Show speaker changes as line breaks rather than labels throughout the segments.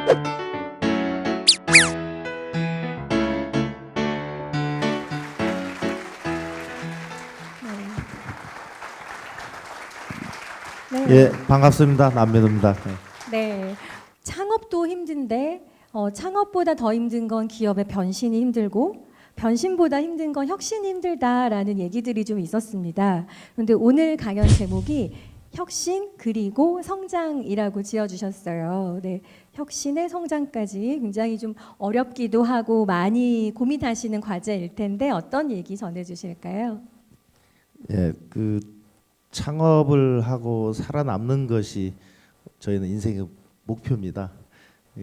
네.
예, 반갑습니다. 남면입니다.
네. 창업도 힘든데 창업보다 더 힘든 건 기업의 변신이 힘들고 변신보다 힘든 건 혁신이 힘들다라는 얘기들이 좀 있었습니다. 그런데 오늘 강연 제목이 혁신 그리고 성장이라고 지어주셨어요. 네, 혁신의 성장까지 굉장히 좀 어렵기도 하고 많이 고민하시는 과제일 텐데 어떤 얘기 전해주실까요?
예, 그 창업을 하고 살아남는 것이 저희는 인생의 목표입니다.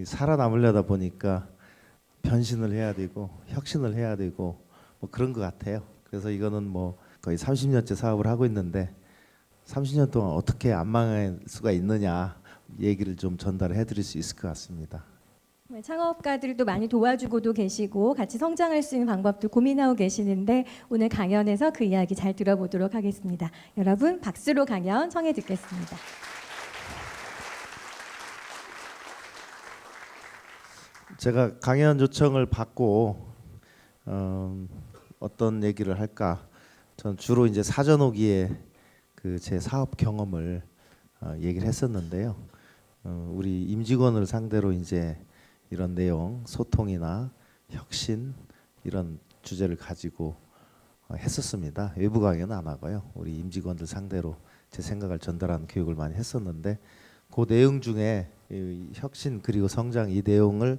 살아남으려다 보니까 변신을 해야 되고 혁신을 해야 되고 뭐 그런 것 같아요. 그래서 이거는 뭐 거의 30년째 사업을 하고 있는데 30년 동안 어떻게 안 망할 수가 있느냐 얘기를 좀 전달해 드릴 수 있을 것 같습니다.
네, 창업가들도 많이 도와주고도 계시고 같이 성장할 수 있는 방법도 고민하고 계시는데 오늘 강연에서 그 이야기 잘 들어보도록 하겠습니다. 여러분 박수로 강연 청해 듣겠습니다.
제가 강연 요청을 받고 어떤 얘기를 할까? 전 주로 이제 사전 오기에 그 제 사업 경험을 얘기를 했었는데요. 우리 임직원을 상대로 이제 이런 내용, 소통이나 혁신 이런 주제를 가지고 했었습니다. 외부 강연은 안 하고요. 우리 임직원들 상대로 제 생각을 전달하는 교육을 많이 했었는데 그 내용 중에 이 혁신 그리고 성장 이 내용을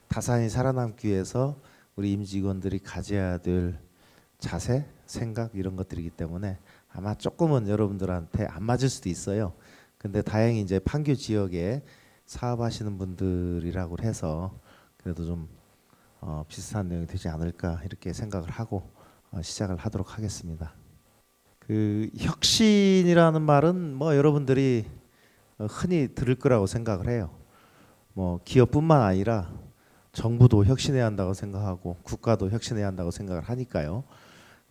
다산이 살아남기 위해서 우리 임직원들이 가져야 될 자세, 생각 이런 것들이기 때문에 아마 조금은 여러분들한테 안 맞을 수도 있어요. 근데 다행히 이제 판교 지역에 사업하시는 분들이라고 해서 그래도 좀 비슷한 내용이 되지 않을까 이렇게 생각을 하고 시작을 하도록 하겠습니다. 그 혁신이라는 말은 뭐 여러분들이 흔히 들을 거라고 생각을 해요. 뭐 기업뿐만 아니라 정부도 혁신해야 한다고 생각하고 국가도 혁신해야 한다고 생각을 하니까요.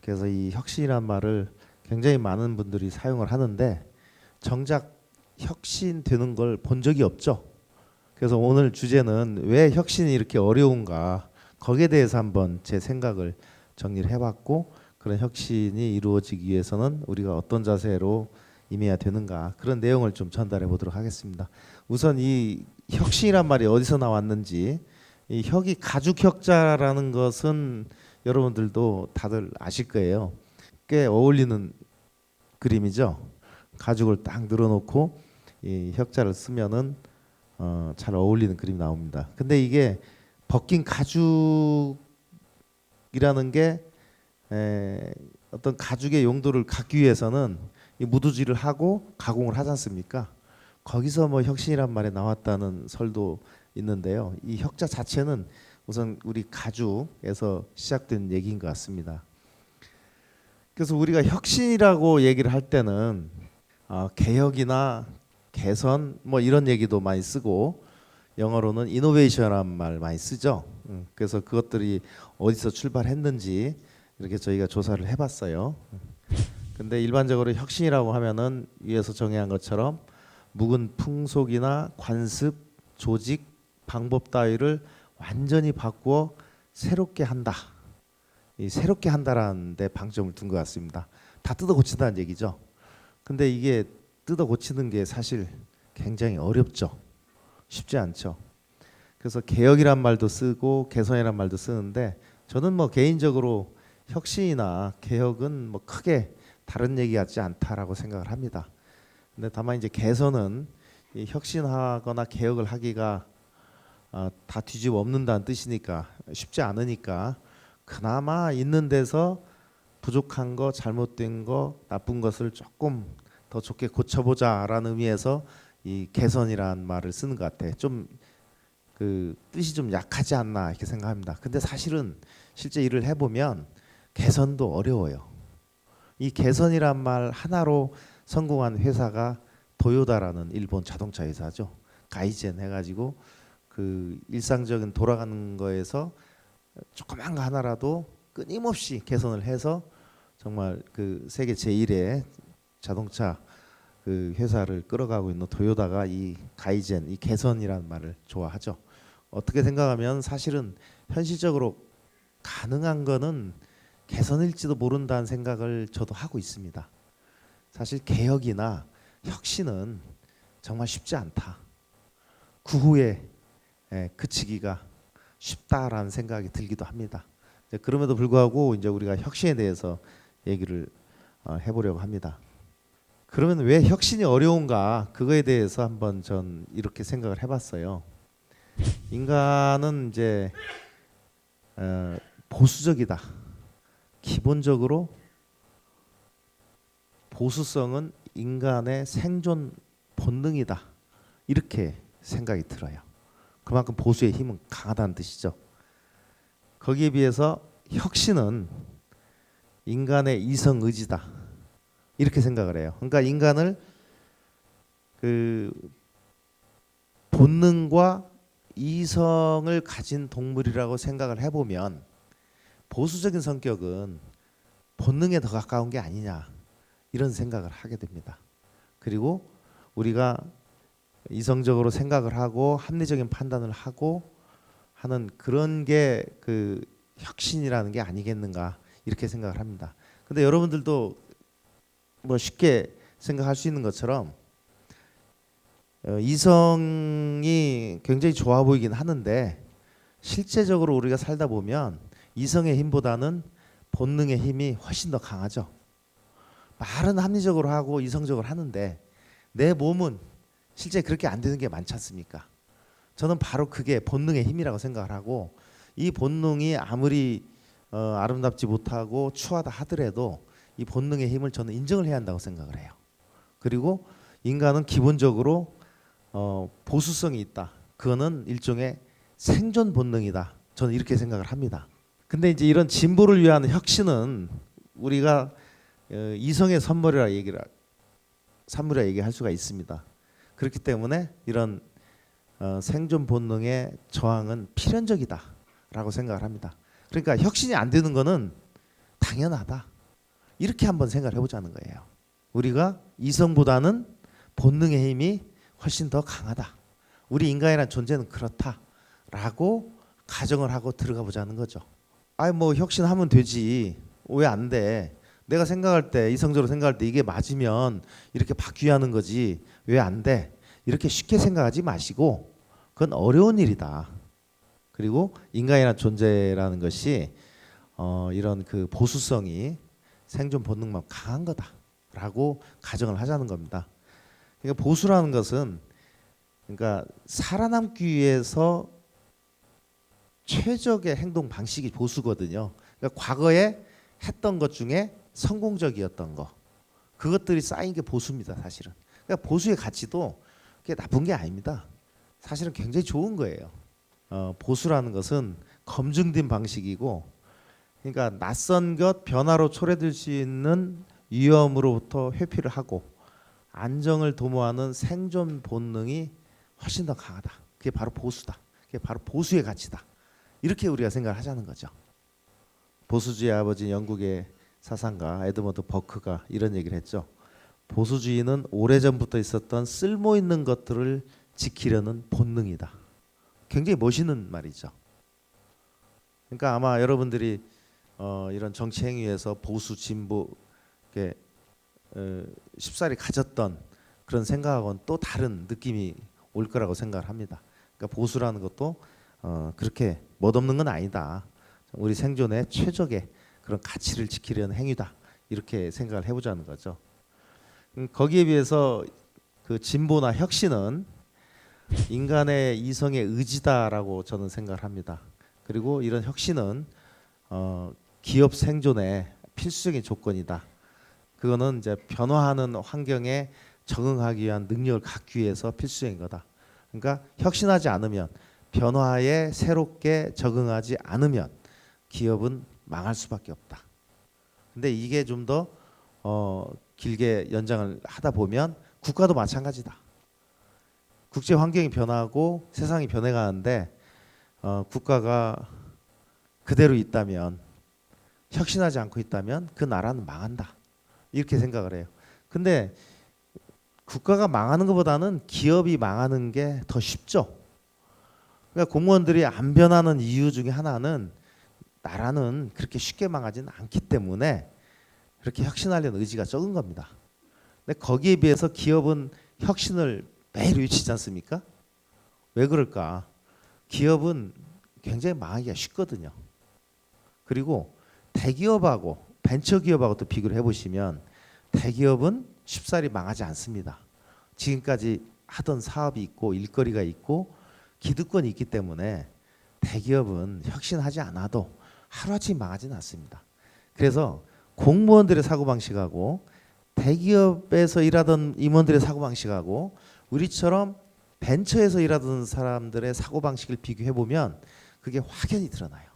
그래서 이 혁신이란 말을 굉장히 많은 분들이 사용을 하는데 정작 혁신되는 걸 본 적이 없죠. 그래서 오늘 주제는 왜 혁신이 이렇게 어려운가 거기에 대해서 한번 제 생각을 정리를 해봤고 그런 혁신이 이루어지기 위해서는 우리가 어떤 자세로 임해야 되는가 그런 내용을 좀 전달해 보도록 하겠습니다. 우선 이 혁신이란 말이 어디서 나왔는지 이 혁이 가죽 혁자라는 것은 여러분들도 다들 아실 거예요. 꽤 어울리는 그림이죠. 가죽을 딱 늘어놓고 이 혁자를 쓰면은 잘 어울리는 그림이 나옵니다. 근데 이게 벗긴 가죽이라는 게 어떤 가죽의 용도를 갖기 위해서는 이 무드질을 하고 가공을 하지 않습니까? 거기서 뭐 혁신이란 말이 나왔다는 설도 있는데요. 이 혁자 자체는 우선 우리 가죽에서 시작된 얘기인 것 같습니다. 그래서 우리가 혁신이라고 얘기를 할 때는 개혁이나 개선 뭐 이런 얘기도 많이 쓰고 영어로는 이노베이션이라는 말 많이 쓰죠. 그래서 그것들이 어디서 출발했는지 이렇게 저희가 조사를 해봤어요. 근데 일반적으로 혁신이라고 하면은 위에서 정의한 것처럼 묵은 풍속이나 관습, 조직, 방법 따위를 완전히 바꾸어 새롭게 한다. 이 새롭게 한다라는 데 방점을 둔 것 같습니다. 다 뜯어 고친다는 얘기죠. 근데 이게 뜯어 고치는 게 사실 굉장히 어렵죠. 쉽지 않죠. 그래서 개혁이란 말도 쓰고 개선이란 말도 쓰는데 저는 뭐 개인적으로 혁신이나 개혁은 뭐 크게 다른 얘기 같지 않다라고 생각을 합니다. 근데 다만 이제 개선은 이 혁신하거나 개혁을 하기가 다 뒤집어 엎는다는 뜻이니까 쉽지 않으니까 그나마 있는 데서 부족한 거, 잘못된 거, 나쁜 것을 조금 더 좋게 고쳐보자라는 의미에서 이 개선이라는 말을 쓰는 것 같아. 좀 그 뜻이 좀 약하지 않나 이렇게 생각합니다. 근데 사실은 실제 일을 해보면 개선도 어려워요. 이 개선이란 말 하나로 성공한 회사가 도요다라는 일본 자동차 회사죠. 가이젠 해가지고 그 일상적인 돌아가는 거에서 조그만 거 하나라도 끊임없이 개선을 해서 정말 그 세계 제1의 자동차 그 회사를 끌어가고 있는 도요다가 이 가이젠, 이 개선이라는 말을 좋아하죠. 어떻게 생각하면 사실은 현실적으로 가능한 거는 개선일지도 모른다는 생각을 저도 하고 있습니다. 사실 개혁이나 혁신은 정말 쉽지 않다. 그 후에 그치기가 쉽다라는 생각이 들기도 합니다. 그럼에도 불구하고 이제 우리가 혁신에 대해서 얘기를 해보려고 합니다. 그러면 왜 혁신이 어려운가? 그거에 대해서 한번 전 이렇게 생각을 해봤어요. 인간은 이제 보수적이다. 기본적으로 보수성은 인간의 생존 본능이다. 이렇게 생각이 들어요. 그만큼 보수의 힘은 강하다는 뜻이죠. 거기에 비해서 혁신은 인간의 이성 의지다. 이렇게 생각을 해요. 그러니까 인간을 그 본능과 이성을 가진 동물이라고 생각을 해보면 보수적인 성격은 본능에 더 가까운 게 아니냐 이런 생각을 하게 됩니다. 그리고 우리가 이성적으로 생각을 하고 합리적인 판단을 하고 하는 그런 게 그 혁신이라는 게 아니겠는가 이렇게 생각을 합니다. 근데 여러분들도 뭐 쉽게 생각할 수 있는 것처럼 이성이 굉장히 좋아 보이긴 하는데 실제적으로 우리가 살다 보면 이성의 힘보다는 본능의 힘이 훨씬 더 강하죠. 말은 합리적으로 하고 이성적으로 하는데 내 몸은 실제 그렇게 안 되는 게 많지 않습니까? 저는 바로 그게 본능의 힘이라고 생각을 하고 이 본능이 아무리 아름답지 못하고 추하다 하더라도 이 본능의 힘을 저는 인정을 해야 한다고 생각을 해요. 그리고 인간은 기본적으로 보수성이 있다. 그거는 일종의 생존 본능이다. 저는 이렇게 생각을 합니다. 근데 이제 이런 진보를 위한 혁신은 우리가 이성의 산물이라 얘기할 수가 있습니다. 그렇기 때문에 이런 생존 본능의 저항은 필연적이다라고 생각을 합니다. 그러니까 혁신이 안 되는 거는 당연하다. 이렇게 한번 생각을 해보자는 거예요. 우리가 이성보다는 본능의 힘이 훨씬 더 강하다. 우리 인간이란 존재는 그렇다라고 가정을 하고 들어가 보자는 거죠. 아니 뭐 혁신하면 되지. 왜 안 돼? 내가 생각할 때 이성적으로 생각할 때 이게 맞으면 이렇게 바뀌어야 하는 거지. 왜 안 돼? 이렇게 쉽게 생각하지 마시고 그건 어려운 일이다. 그리고 인간이란 존재라는 것이 이런 그 보수성이 생존 본능만 강한 거다라고 가정을 하자는 겁니다. 그러니까 보수라는 것은 그러니까 살아남기 위해서 최적의 행동 방식이 보수거든요. 그러니까 과거에 했던 것 중에 성공적이었던 거 그것들이 쌓인 게 보수입니다. 사실은. 그러니까 보수의 가치도 그게 나쁜 게 아닙니다. 사실은 굉장히 좋은 거예요. 보수라는 것은 검증된 방식이고 그러니까 낯선 것 변화로 초래될 수 있는 위험으로부터 회피를 하고 안정을 도모하는 생존 본능이 훨씬 더 강하다. 그게 바로 보수다. 그게 바로 보수의 가치다. 이렇게 우리가 생각을 하자는 거죠. 보수주의 아버지 영국의 사상가 에드먼드 버크가 이런 얘기를 했죠. 보수주의는 오래전부터 있었던 쓸모있는 것들을 지키려는 본능이다. 굉장히 멋있는 말이죠. 그러니까 아마 여러분들이 이런 정치 행위에서 보수 진보 이렇게 쉽사리 가졌던 그런 생각하고는 또 다른 느낌이 올 거라고 생각을 합니다. 그러니까 보수라는 것도 그렇게 멋없는 건 아니다. 우리 생존의 최적의 그런 가치를 지키려는 행위다. 이렇게 생각을 해보자는 거죠. 거기에 비해서 그 진보나 혁신은 인간의 이성의 의지다라고 저는 생각을 합니다. 그리고 이런 혁신은 기업 생존의 필수적인 조건이다. 그거는 이제 변화하는 환경에 적응하기 위한 능력을 갖기 위해서 필수적인 거다. 그러니까 혁신하지 않으면 변화에 새롭게 적응하지 않으면 기업은 망할 수밖에 없다. 근데 이게 좀 더 길게 연장을 하다 보면 국가도 마찬가지다. 국제 환경이 변하고 세상이 변해가는데 국가가 그대로 있다면 혁신하지 않고 있다면 그 나라는 망한다. 이렇게 생각을 해요. 근데 국가가 망하는 것보다는 기업이 망하는 게 더 쉽죠. 그러니까 공무원들이 안 변하는 이유 중에 하나는 나라는 그렇게 쉽게 망하지는 않기 때문에 그렇게 혁신하려는 의지가 적은 겁니다. 근데 거기에 비해서 기업은 혁신을 매일 외치지 않습니까? 왜 그럴까? 기업은 굉장히 망하기가 쉽거든요. 그리고 대기업하고 벤처기업하고 또 비교를 해보시면 대기업은 쉽사리 망하지 않습니다. 지금까지 하던 사업이 있고 일거리가 있고 기득권이 있기 때문에 대기업은 혁신하지 않아도 하루아침에 망하지는 않습니다. 그래서 공무원들의 사고방식하고 대기업에서 일하던 임원들의 사고방식하고 우리처럼 벤처에서 일하던 사람들의 사고방식을 비교해보면 그게 확연히 드러나요.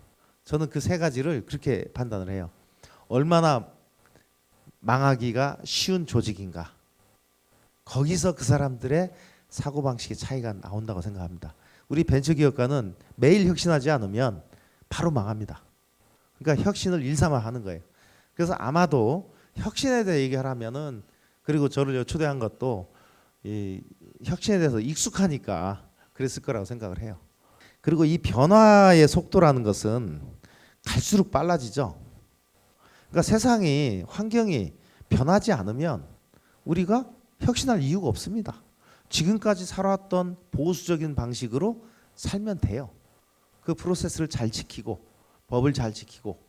저는 그 세 가지를 그렇게 판단을 해요. 얼마나 망하기가 쉬운 조직인가. 거기서 그 사람들의 사고방식의 차이가 나온다고 생각합니다. 우리 벤처기업가는 매일 혁신하지 않으면 바로 망합니다. 그러니까 혁신을 일삼아 하는 거예요. 그래서 아마도 혁신에 대해 얘기하라면은, 그리고 저를 초대한 것도 이 혁신에 대해서 익숙하니까 그랬을 거라고 생각을 해요. 그리고 이 변화의 속도라는 것은 갈수록 빨라지죠. 그러니까 세상이, 환경이 변하지 않으면 우리가 혁신할 이유가 없습니다. 지금까지 살아왔던 보수적인 방식으로 살면 돼요. 그 프로세스를 잘 지키고 법을 잘 지키고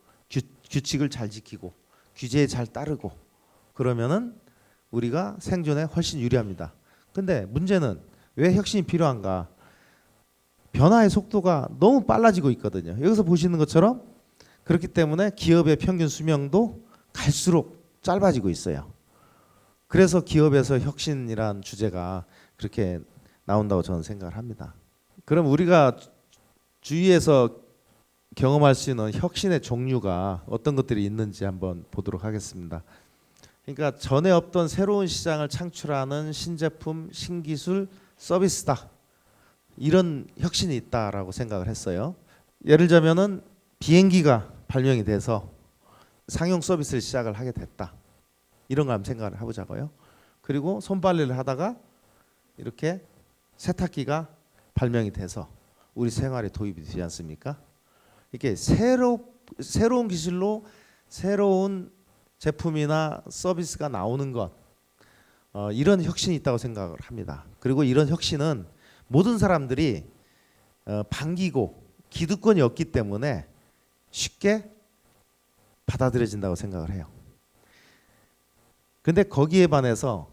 규칙을 잘 지키고 규제에 잘 따르고 그러면은 우리가 생존에 훨씬 유리합니다. 근데 문제는 왜 혁신이 필요한가? 변화의 속도가 너무 빨라지고 있거든요. 여기서 보시는 것처럼 그렇기 때문에 기업의 평균 수명도 갈수록 짧아지고 있어요. 그래서 기업에서 혁신이란 주제가 그렇게 나온다고 저는 생각을 합니다. 그럼 우리가 주위에서 경험할 수 있는 혁신의 종류가 어떤 것들이 있는지 한번 보도록 하겠습니다. 그러니까 전에 없던 새로운 시장을 창출하는 신제품, 신기술, 서비스다. 이런 혁신이 있다라고 생각을 했어요. 예를 들자면은 비행기가 발명이 돼서 상용 서비스를 시작을 하게 됐다. 이런 거 한번 생각을 해보자고요. 그리고 손빨래를 하다가 이렇게 세탁기가 발명이 돼서 우리 생활에 도입이 되지 않습니까? 이게 새로운 기술로 새로운 제품이나 서비스가 나오는 것, 이런 혁신이 있다고 생각을 합니다. 그리고 이런 혁신은 모든 사람들이 반기고 기득권이 없기 때문에 쉽게 받아들여진다고 생각을 해요. 근데 거기에 반해서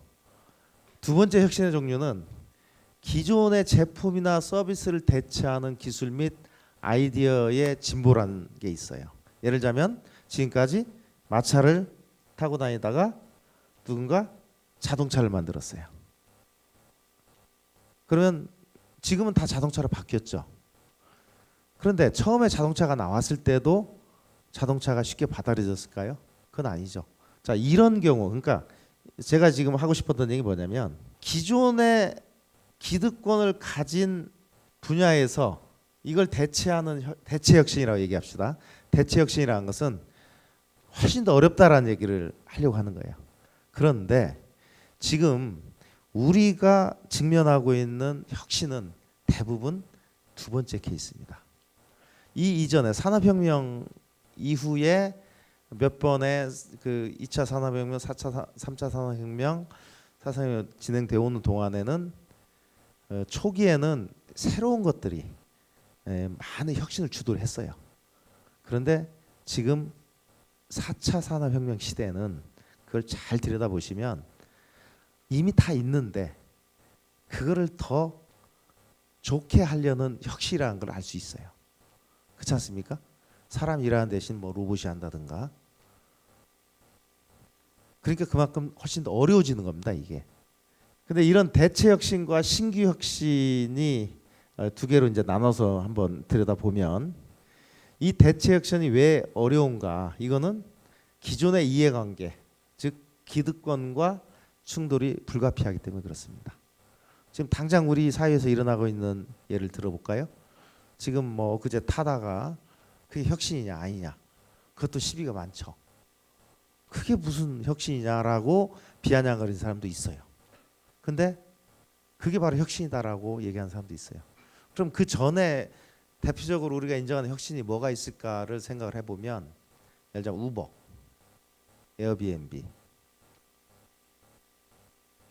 두 번째 혁신의 종류는 기존의 제품이나 서비스를 대체하는 기술 및 아이디어의 진보라는 게 있어요. 예를 들자면 지금까지 마차를 타고 다니다가 누군가 자동차를 만들었어요. 그러면 지금은 다 자동차로 바뀌었죠. 그런데 처음에 자동차가 나왔을 때도 자동차가 쉽게 받아들여졌을까요? 그건 아니죠. 자, 이런 경우, 그러니까 제가 지금 하고 싶었던 얘기 뭐냐면 기존의 기득권을 가진 분야에서 이걸 대체하는 대체 혁신이라고 얘기합시다. 대체 혁신이라는 것은 훨씬 더 어렵다라는 얘기를 하려고 하는 거예요. 그런데 지금 우리가 직면하고 있는 혁신은 대부분 두 번째 케이스입니다. 이 이전에 산업혁명 이후에 몇 번의 그 2차 산업혁명, 3차 산업혁명, 4차 산업혁명 진행되어 오는 동안에는 초기에는 새로운 것들이 많은 혁신을 주도를 했어요. 그런데 지금 4차 산업혁명 시대에는 그걸 잘 들여다보시면 이미 다 있는데 그거를 더 좋게 하려는 혁신이라는 걸 알 수 있어요. 그렇지 않습니까? 사람 일하는 대신 뭐 로봇이 한다든가. 그러니까 그만큼 훨씬 더 어려워지는 겁니다, 이게. 근데 이런 대체 혁신과 신규 혁신이 두 개로 이제 나눠서 한번 들여다보면 이 대체 혁신이 왜 어려운가? 이거는 기존의 이해관계, 즉 기득권과 충돌이 불가피하기 때문에 그렇습니다. 지금 당장 우리 사회에서 일어나고 있는 예를 들어볼까요? 지금 뭐 그제 타다가 그게 혁신이냐 아니냐, 그것도 시비가 많죠. 그게 무슨 혁신이냐라고 비아냥거리는 사람도 있어요. 근데 그게 바로 혁신이다라고 얘기하는 사람도 있어요. 그럼 그 전에 대표적으로 우리가 인정하는 혁신이 뭐가 있을까를 생각을 해보면 예를 들면 우버, 에어비앤비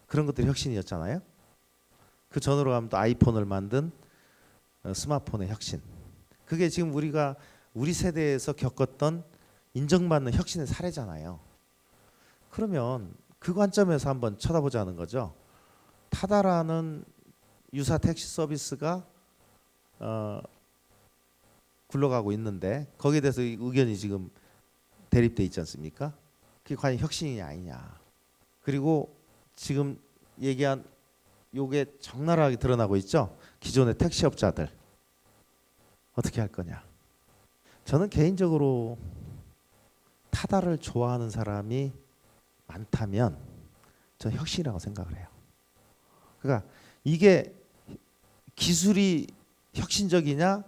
그런 것들이 혁신이었잖아요. 그 전으로 가면 또 아이폰을 만든 스마트폰의 혁신. 그게 지금 우리가 우리 세대에서 겪었던 인정받는 혁신의 사례잖아요. 그러면 그 관점에서 한번 쳐다보자는 거죠. 타다라는 유사 택시 서비스가 굴러가고 있는데 거기에 대해서 의견이 지금 대립돼 있지 않습니까? 그게 과연 혁신이 아니냐. 그리고 지금 얘기한 요게 적나라하게 드러나고 있죠. 기존의 택시업자들 어떻게 할 거냐. 저는 개인적으로 타다를 좋아하는 사람이 많다면 저는 혁신이라고 생각을 해요. 그러니까 이게 기술이 혁신적이냐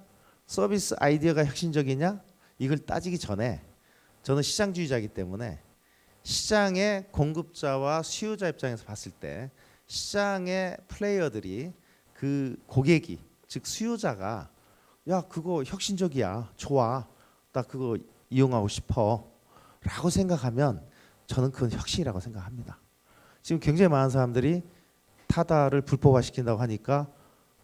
서비스 아이디어가 혁신적이냐 이걸 따지기 전에 저는 시장주의자이기 때문에 시장의 공급자와 수요자 입장에서 봤을 때 시장의 플레이어들이 그 고객이 즉 수요자가 야 그거 혁신적이야 좋아 나 그거 이용하고 싶어 라고 생각하면 저는 그건 혁신이라고 생각합니다. 지금 굉장히 많은 사람들이 타다를 불법화시킨다고 하니까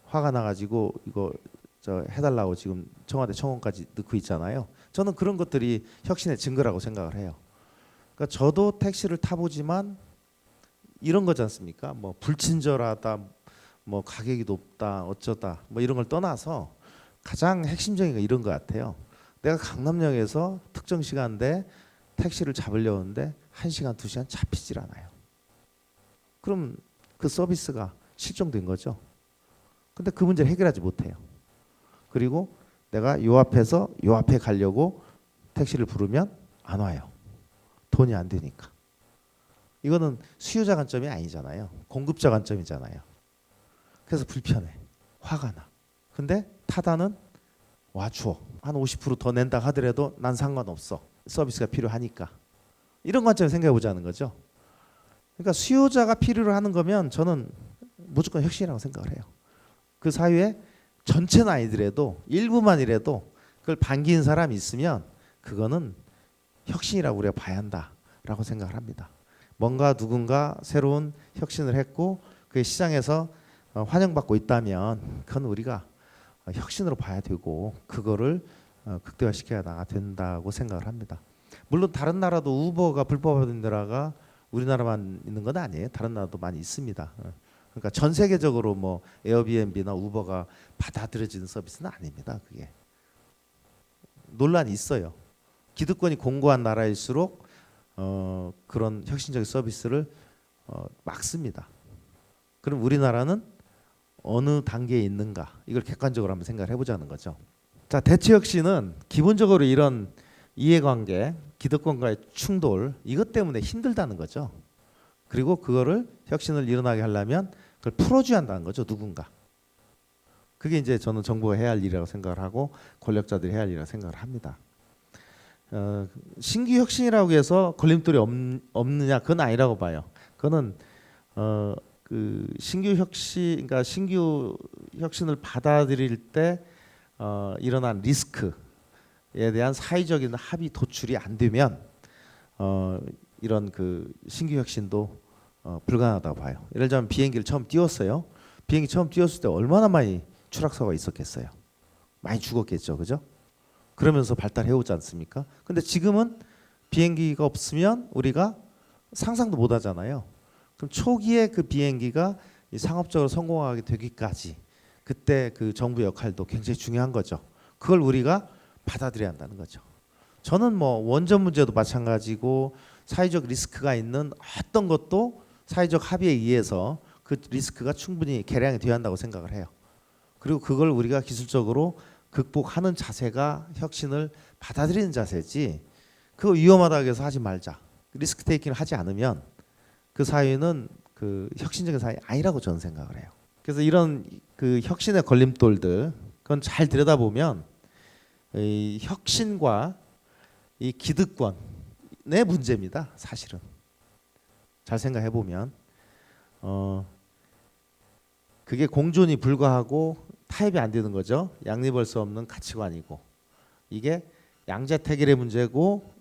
화가 나가지고 이거 저 해달라고 지금 청와대 청원까지 넣고 있잖아요. 저는 그런 것들이 혁신의 증거라고 생각을 해요. 그러니까 저도 택시를 타보지만 이런 거지 않습니까? 뭐 불친절하다, 뭐 가격이 높다, 어쩌다, 뭐 이런 걸 떠나서 가장 핵심적인 건 이런 것 같아요. 내가 강남역에서 특정 시간대 택시를 잡으려는데 1시간, 2시간 잡히질 않아요. 그럼 그 서비스가 실종된 거죠. 근데 그 문제를 해결하지 못해요. 그리고 내가 요 앞에서 요 앞에 가려고 택시를 부르면 안 와요. 돈이 안 되니까. 이거는 수요자 관점이 아니잖아요. 공급자 관점이잖아요. 그래서 불편해. 화가 나. 근데 타다는 와줘. 한 50% 더 낸다 하더라도 난 상관없어. 서비스가 필요하니까. 이런 관점에서 생각해 보자는 거죠. 그러니까 수요자가 필요로 하는 거면 저는 무조건 혁신이라고 생각을 해요. 그 사회에 전체는 아니더라도 일부만이라도 그걸 반기는 사람이 있으면 그거는 혁신이라고 우리가 봐야 한다라고 생각을 합니다. 뭔가 누군가 새로운 혁신을 했고 그게 시장에서 환영받고 있다면 그건 우리가 혁신으로 봐야 되고 그거를 극대화시켜야 나가 된다고 생각을 합니다. 물론 다른 나라도 우버가 불법화된 나라가 우리나라만 있는 건 아니에요. 다른 나라도 많이 있습니다. 그러니까 전 세계적으로 뭐 에어비앤비나 우버가 받아들여지는 서비스는 아닙니다. 그게 논란이 있어요. 기득권이 공고한 나라일수록 그런 혁신적인 서비스를 막습니다. 그럼 우리나라는 어느 단계에 있는가 이걸 객관적으로 한번 생각을 해보자는 거죠. 자, 대체 혁신은 기본적으로 이런 이해관계, 기득권과의 충돌 이것 때문에 힘들다는 거죠. 그리고 그거를 혁신을 일어나게 하려면 그걸 풀어줘야 한다는 거죠. 누군가. 그게 이제 저는 정부가 해야 할 일이라고 생각을 하고 권력자들이 해야 할 일이라고 생각을 합니다. 신규 혁신이라고 해서 걸림돌이 없느냐 그건 아니라고 봐요. 그거는 그 신규 혁신, 그러니까 신규 혁신을 받아들일 때 일어난 리스크에 대한 사회적인 합의 도출이 안 되면 이런 그 신규 혁신도 불가능하다고 봐요. 예를 들면 비행기를 처음 띄웠어요. 비행기 처음 띄웠을 때 얼마나 많이 추락사고가 있었겠어요. 많이 죽었겠죠, 그죠? 그러면서 발달해 오지 않습니까? 근데 지금은 비행기가 없으면 우리가 상상도 못 하잖아요. 그럼 초기에 그 비행기가 상업적으로 성공하게 되기까지 그때 그 정부 역할도 굉장히 중요한 거죠. 그걸 우리가 받아들여야 한다는 거죠. 저는 뭐 원전 문제도 마찬가지고 사회적 리스크가 있는 어떤 것도 사회적 합의에 의해서 그 리스크가 충분히 계량이 되어야 한다고 생각을 해요. 그리고 그걸 우리가 기술적으로 극복하는 자세가 혁신을 받아들이는 자세지 그거 위험하다고 해서 하지 말자. 리스크 테이킹을 하지 않으면 그 사회는 그 혁신적인 사회 아니라고 저는 생각을 해요. 그래서 이런 그 혁신의 걸림돌들 그건 잘 들여다보면 이 혁신과 이 기득권의 문제입니다. 사실은 잘 생각해 보면 그게 공존이 불가하고 타협이 안 되는 거죠. 양립할 수 없는 가치관이고 이게 양자택일의 문제고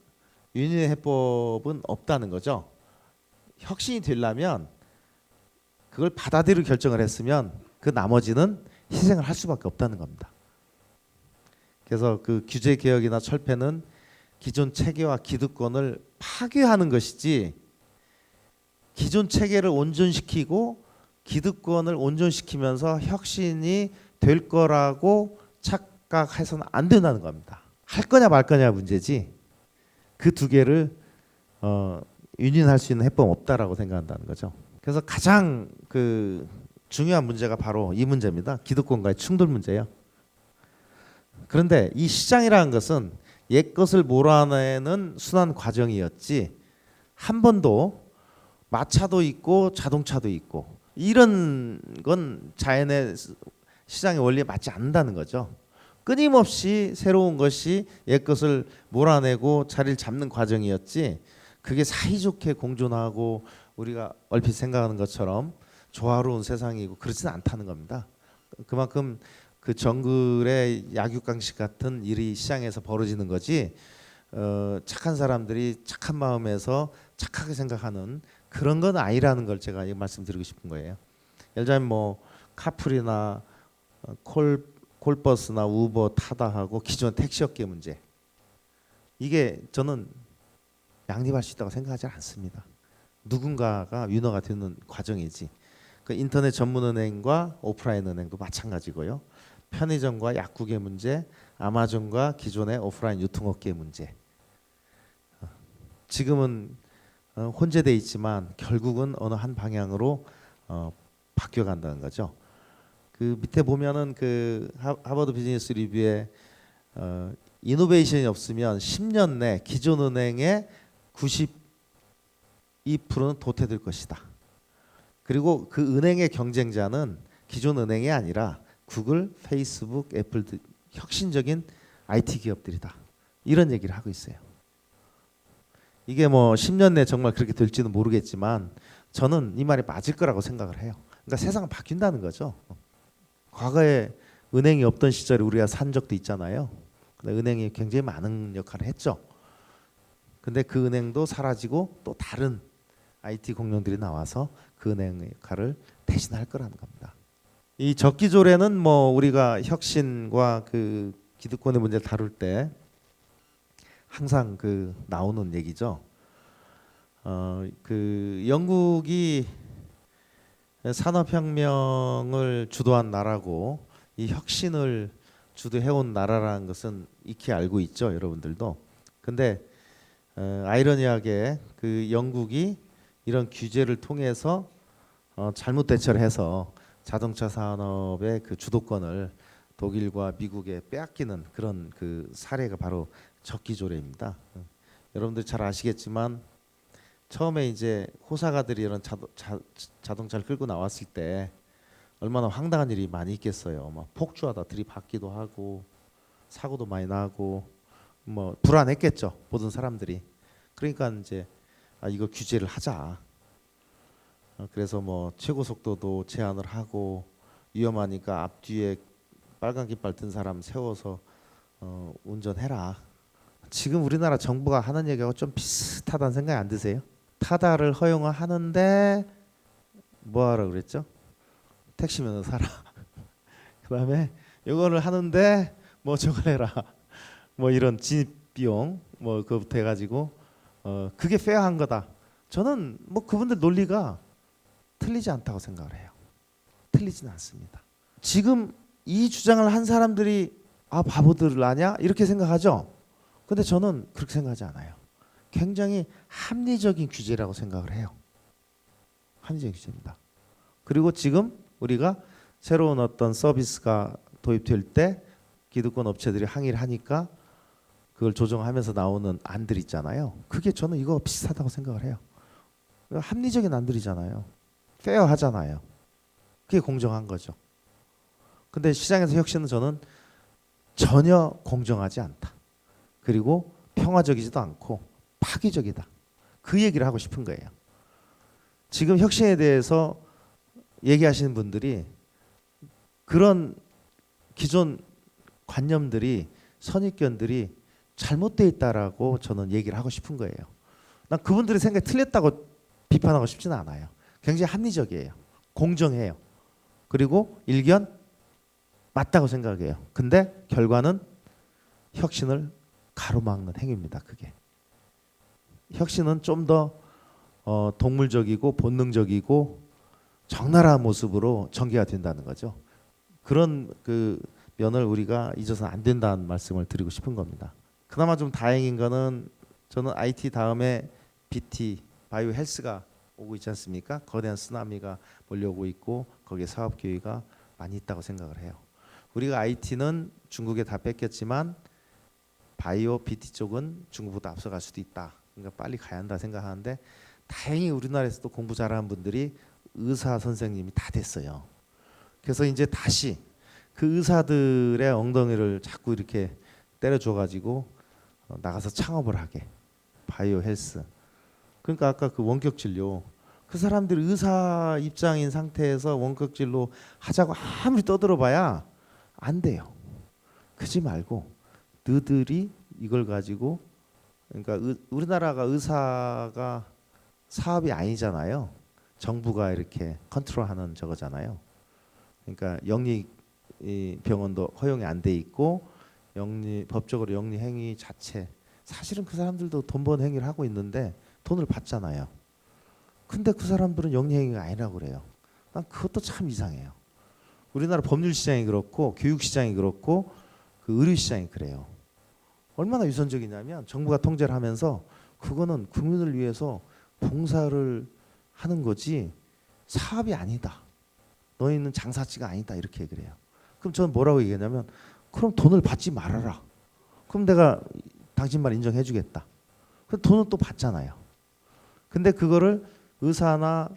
윤인의 해법은 없다는 거죠. 혁신이 되려면 그걸 받아들이고 결정을 했으면 그 나머지는 희생을 할 수밖에 없다는 겁니다. 그래서 그 규제 개혁이나 철폐는 기존 체계와 기득권을 파괴하는 것이지 기존 체계를 온전시키고 기득권을 온전시키면서 혁신이 될 거라고 착각해서는 안 된다는 겁니다. 할 거냐 말 거냐 문제지 그 두 개를 윤인할 수 있는 해법 없다라고 생각한다는 거죠. 그래서 가장 그 중요한 문제가 바로 이 문제입니다. 기득권과의 충돌 문제예요. 그런데 이 시장이라는 것은 옛 것을 몰아내는 순환 과정이었지 한 번도 마차도 있고 자동차도 있고 이런 건 자연의 시장의 원리에 맞지 않는다는 거죠. 끊임없이 새로운 것이 옛 것을 몰아내고 자리를 잡는 과정이었지 그게 사이좋게 공존하고 우리가 얼핏 생각하는 것처럼 조화로운 세상이고 그렇지는 않다는 겁니다. 그만큼 그 정글의 약육강식 같은 일이 시장에서 벌어지는 거지 착한 사람들이 착한 마음에서 착하게 생각하는 그런 건 아니라는 걸 제가 말씀드리고 싶은 거예요. 예를 들면 뭐 카풀이나 콜버스나 우버 타다 하고 기존 택시업계 문제 이게 저는 양립할 수 있다고 생각하지 않습니다. 누군가가 위너가 되는 과정이지. 그 인터넷 전문은행과 오프라인 은행도 마찬가지고요. 편의점과 약국의 문제, 아마존과 기존의 오프라인 유통업계의 문제. 지금은 혼재돼 있지만 결국은 어느 한 방향으로 바뀌어간다는 거죠. 그 밑에 보면은 그 하버드 비즈니스 리뷰에 이노베이션이 없으면 10년 내 기존 은행의 92%는 도태될 것이다. 그리고 그 은행의 경쟁자는 기존 은행이 아니라 구글, 페이스북, 애플 등 혁신적인 IT 기업들이다. 이런 얘기를 하고 있어요. 이게 뭐 10년 내 정말 그렇게 될지는 모르겠지만 저는 이 말이 맞을 거라고 생각을 해요. 그러니까 세상은 바뀐다는 거죠. 과거에 은행이 없던 시절에 우리가 산 적도 있잖아요. 근데 은행이 굉장히 많은 역할을 했죠. 근데 그 은행도 사라지고 또 다른 IT 공룡들이 나와서 그 은행의 역할을 대신할 거라는 겁니다. 이 적기조례는 뭐 우리가 혁신과 그 기득권의 문제를 다룰 때 항상 그 나오는 얘기죠. 그 영국이 산업혁명을 주도한 나라고 이 혁신을 주도해온 나라라는 것은 익히 알고 있죠, 여러분들도. 근데 아이러니하게 그 영국이 이런 규제를 통해서 잘못 대처를 해서 자동차 산업의 그 주도권을 독일과 미국에 빼앗기는 그런 그 사례가 바로 적기조례입니다. 여러분들 잘 아시겠지만 처음에 이제 호사가들이 이런 자동차를 끌고 나왔을 때 얼마나 황당한 일이 많이 있겠어요. 막 폭주하다 들이받기도 하고 사고도 많이 나고 뭐 불안했겠죠, 모든 사람들이. 그러니까 이제 이거 규제를 하자. 그래서 뭐 최고 속도도 제한을 하고 위험하니까 앞뒤에 빨간 깃발 든 사람 세워서 운전해라. 지금 우리나라 정부가 하는 얘기하고 좀 비슷하다는 생각이 안 드세요? 타다를 허용하는데 뭐 하라 그랬죠? 택시 면허 사라. 그다음에 이거를 하는데 뭐 저걸 해라. 뭐 이런 진입 비용 뭐 그거부터 해가지고 그게 페어한 거다. 저는 뭐 그분들 논리가 틀리지 않다고 생각을 해요. 틀리지는 않습니다. 지금 이 주장을 한 사람들이 바보들 아냐 이렇게 생각하죠. 근데 저는 그렇게 생각하지 않아요. 굉장히 합리적인 규제라고 생각을 해요. 합리적인 규제입니다. 그리고 지금 우리가 새로운 어떤 서비스가 도입될 때 기득권 업체들이 항의를 하니까 그걸 조정하면서 나오는 안들 있잖아요. 그게 저는 이거 비슷하다고 생각을 해요. 합리적인 안들이잖아요. 페어하잖아요. 그게 공정한 거죠. 근데 시장에서 혁신은 저는 전혀 공정하지 않다. 그리고 평화적이지도 않고 파괴적이다. 그 얘기를 하고 싶은 거예요. 지금 혁신에 대해서 얘기하시는 분들이 그런 기존 관념들이 선입견들이 잘못되어 있다라고 저는 얘기를 하고 싶은 거예요. 난 그분들의 생각이 틀렸다고 비판하고 싶지는 않아요. 굉장히 합리적이에요. 공정해요. 그리고 일견 맞다고 생각해요. 근데 결과는 혁신을 가로막는 행위입니다. 그게. 혁신은 좀 더 동물적이고 본능적이고 적나라한 모습으로 전개가 된다는 거죠. 그런 그 면을 우리가 잊어서는 안 된다는 말씀을 드리고 싶은 겁니다. 그나마 좀 다행인 거는 저는 IT 다음에 BT, 바이오 헬스가 오고 있지 않습니까? 거대한 쓰나미가 몰려오고 있고 거기에 사업 기회가 많이 있다고 생각을 해요. 우리가 IT는 중국에 다 뺏겼지만 바이오, BT 쪽은 중국보다 앞서갈 수도 있다. 그러니까 빨리 가야 한다 생각하는데 다행히 우리나라에서도 공부 잘하는 분들이 의사 선생님이 다 됐어요. 그래서 이제 다시 그 의사들의 엉덩이를 자꾸 이렇게 때려줘 가지고 나가서 창업을 하게. 바이오 헬스. 그러니까 아까 그 원격 진료 그 사람들이 의사 입장인 상태에서 원격 진료 하자고 아무리 떠들어봐야 안 돼요. 그러지 말고 너들이 이걸 가지고 그러니까 우리나라가 의사가 사업이 아니잖아요. 정부가 이렇게 컨트롤하는 저거잖아요. 그러니까 영리 병원도 허용이 안 돼 있고 법적으로 영리 행위 자체 사실은 그 사람들도 돈 버는 행위를 하고 있는데 돈을 받잖아요. 근데 그 사람들은 영리 행위가 아니라고 그래요. 난 그것도 참 이상해요. 우리나라 법률 시장이 그렇고 교육 시장이 그렇고 그 의료 시장이 그래요. 얼마나 유선적이냐면 정부가 통제를 하면서 그거는 국민을 위해서 봉사를 하는 거지 사업이 아니다. 너희는 장사치가 아니다 이렇게 얘기를 해요. 그럼 저는 뭐라고 얘기하냐면 그럼 돈을 받지 말아라. 그럼 내가 당신 말 인정해 주겠다. 그럼 돈은 또 받잖아요. 근데 그거를 의사나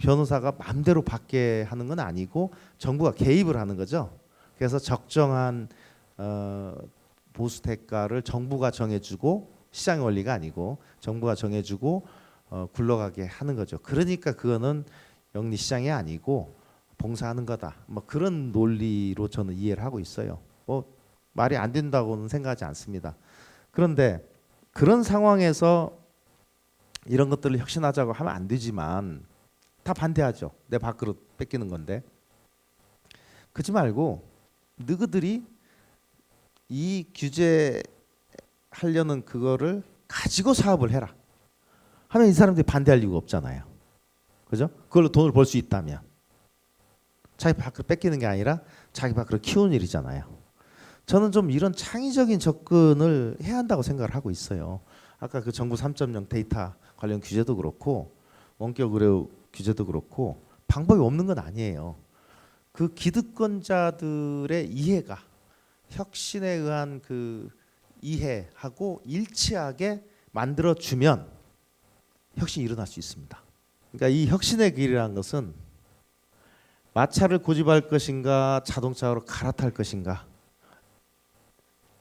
변호사가 마음대로 받게 하는 건 아니고 정부가 개입을 하는 거죠. 그래서 적정한 보수 대가를 정부가 정해주고 시장의 원리가 아니고 정부가 정해주고 굴러가게 하는 거죠. 그러니까 그거는 영리 시장이 아니고 봉사하는 거다. 뭐 그런 논리로 저는 이해를 하고 있어요. 뭐 말이 안 된다고는 생각하지 않습니다. 그런데 그런 상황에서 이런 것들을 혁신하자고 하면 안 되지만 다 반대하죠. 내 밥그릇 뺏기는 건데. 그러지 말고 너희들이 이 규제하려는 그거를 가지고 사업을 해라 하면 이 사람들이 반대할 이유가 없잖아요. 그죠? 그걸로 돈을 벌 수 있다면 자기 밥그릇 뺏기는 게 아니라 자기 밥그릇 키우는 일이잖아요. 저는 좀 이런 창의적인 접근을 해야 한다고 생각을 하고 있어요. 아까 그 정부 3.0 데이터 관련 규제도 그렇고 원격 의료 규제도 그렇고 방법이 없는 건 아니에요. 그 기득권자들의 이해가 혁신에 의한 그 이해하고 일치하게 만들어주면 혁신이 일어날 수 있습니다. 그러니까 이 혁신의 길이라는 것은 마차를 고집할 것인가 자동차로 갈아탈 것인가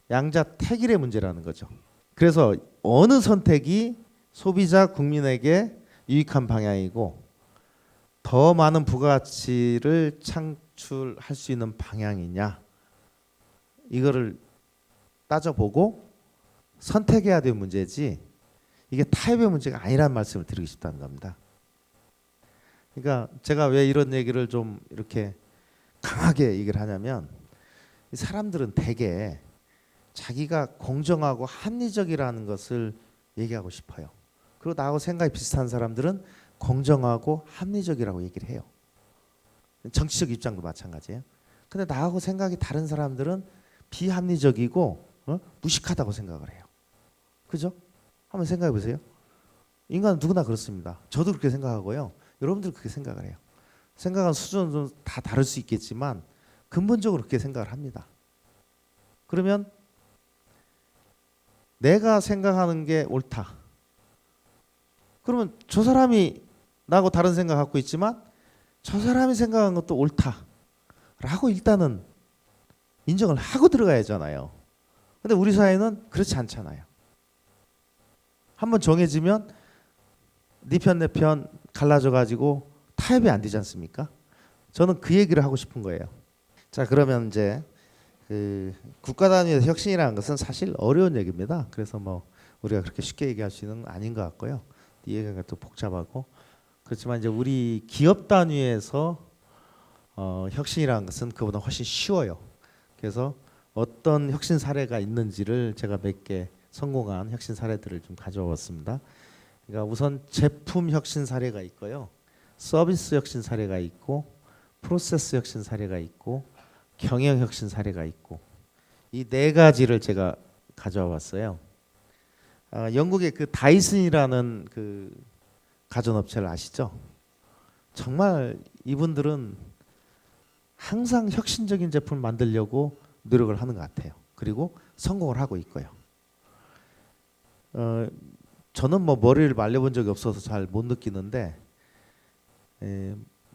양자택일의 문제라는 거죠. 그래서 어느 선택이 소비자 국민에게 유익한 방향이고 더 많은 부가가치를 창출할 수 있는 방향이냐 이거를 따져보고 선택해야 될 문제지 이게 타협의 문제가 아니라는 말씀을 드리고 싶다는 겁니다. 그러니까 제가 왜 이런 얘기를 좀 이렇게 강하게 얘기를 하냐면 이 사람들은 대개 자기가 공정하고 합리적이라는 것을 얘기하고 싶어요. 그리고 나하고 생각이 비슷한 사람들은 공정하고 합리적이라고 얘기를 해요. 정치적 입장도 마찬가지예요. 근데 나하고 생각이 다른 사람들은 비합리적이고 무식하다고 생각을 해요. 그죠? 한번 생각해 보세요. 인간은 누구나 그렇습니다. 저도 그렇게 생각하고요. 여러분들 그렇게 생각을 해요. 생각하는 수준은 다 다를 수 있겠지만 근본적으로 그렇게 생각을 합니다. 그러면 내가 생각하는 게 옳다. 그러면 저 사람이 나하고 다른 생각 갖고 있지만 저 사람이 생각한 것도 옳다라고 일단은 인정을 하고 들어가야 하잖아요. 근데 우리 사회는 그렇지 않잖아요. 한번 정해지면 네 편 내 편 갈라져 가지고 타협이 안 되지 않습니까? 저는 그 얘기를 하고 싶은 거예요. 자, 그러면 이제 그 국가 단위에서 혁신이라는 것은 사실 어려운 얘기입니다. 그래서 뭐 우리가 그렇게 쉽게 얘기할 수 있는 건 아닌 것 같고요. 이 얘기가 또 복잡하고 그렇지만 이제 우리 기업 단위에서 혁신이라는 것은 그보다 훨씬 쉬워요. 그래서 어떤 혁신 사례가 있는지를 제가 몇 개 성공한 혁신 사례들을 좀 가져와 봤습니다. 그러니까 우선 제품 혁신 사례가 있고요. 서비스 혁신 사례가 있고 프로세스 혁신 사례가 있고 경영 혁신 사례가 있고 이 네 가지를 제가 가져와 봤어요. 영국의 그 다이슨이라는 그 가전업체를 아시죠? 정말 이분들은 항상 혁신적인 제품을 만들려고 노력을 하는 것 같아요. 그리고 성공을 하고 있고요. 저는 뭐 머리를 말려본 적이 없어서 잘 못 느끼는데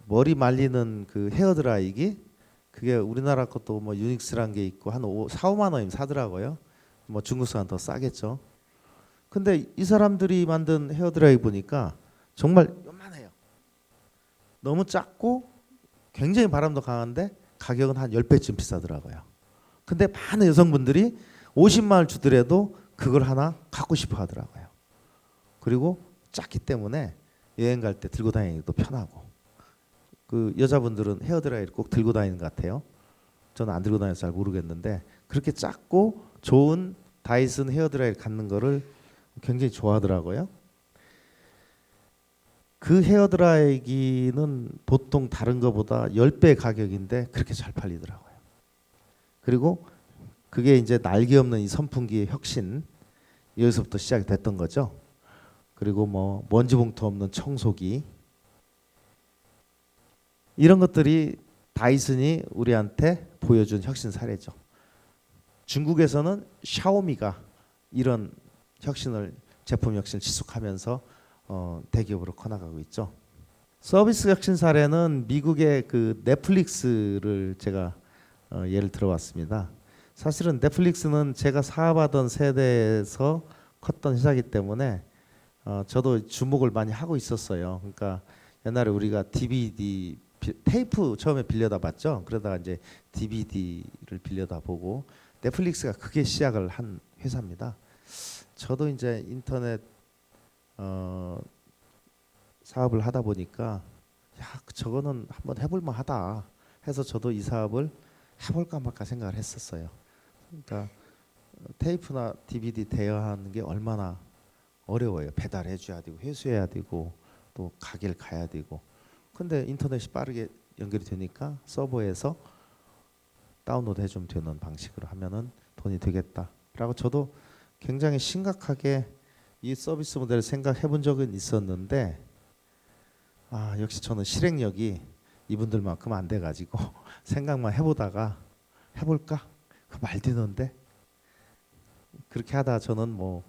머리 말리는 그 헤어드라이기 그게 우리나라 것도 뭐 유닉스란 게 있고 한 4, 5만 원이면 사더라고요. 뭐 중국산 더 싸겠죠. 근데 이 사람들이 만든 헤어드라이 보니까 정말 요만해요. 너무 작고 굉장히 바람도 강한데 가격은 한 10배쯤 비싸더라고요. 근데 많은 여성분들이 50만 원 주더라도 그걸 하나 갖고 싶어 하더라고요. 그리고 작기 때문에 여행 갈 때 들고 다니기도 편하고 그 여자분들은 헤어드라이를 꼭 들고 다니는 것 같아요. 저는 안 들고 다녀서 잘 모르겠는데 그렇게 작고 좋은 다이슨 헤어드라이를 갖는 거를 굉장히 좋아하더라고요. 그 헤어드라이기는 보통 다른 거보다 10배 가격인데 그렇게 잘 팔리더라고요. 그리고 그게 이제 날개 없는 이 선풍기의 혁신 여기서부터 시작이 됐던 거죠. 그리고 뭐 먼지 봉투 없는 청소기 이런 것들이 다이슨이 우리한테 보여준 혁신 사례죠. 중국에서는 샤오미가 이런 혁신을 제품 혁신을 지속하면서 대기업으로 커나가고 있죠. 서비스 혁신 사례는 미국의 그 넷플릭스를 제가 예를 들어봤습니다. 사실은 넷플릭스는 제가 사업하던 세대에서 컸던 회사이기 때문에 저도 주목을 많이 하고 있었어요. 그러니까 옛날에 우리가 DVD 테이프 처음에 빌려다 봤죠. 그러다가 이제 DVD를 빌려다 보고 넷플릭스가 그게 시작을 한 회사입니다. 저도 이제 인터넷 사업을 하다 보니까 야 저거는 한번 해볼 만하다 해서 저도 이 사업을 해볼까 말까 생각을 했었어요. 그러니까 테이프나 DVD 대여하는 게 얼마나 어려워요. 배달해 줘야 되고 회수해야 되고 또 가게를 가야 되고. 근데 인터넷이 빠르게 연결이 되니까 서버에서 다운로드 해주면 되는 방식으로 하면은 돈이 되겠다라고 저도 굉장히 심각하게 이 서비스 모델을 생각해 본 적은 있었는데 역시 저는 실행력이 이분들만큼 안 돼가지고 생각만 해보다가 해볼까? 그 말 되는데 그렇게 하다 저는 뭐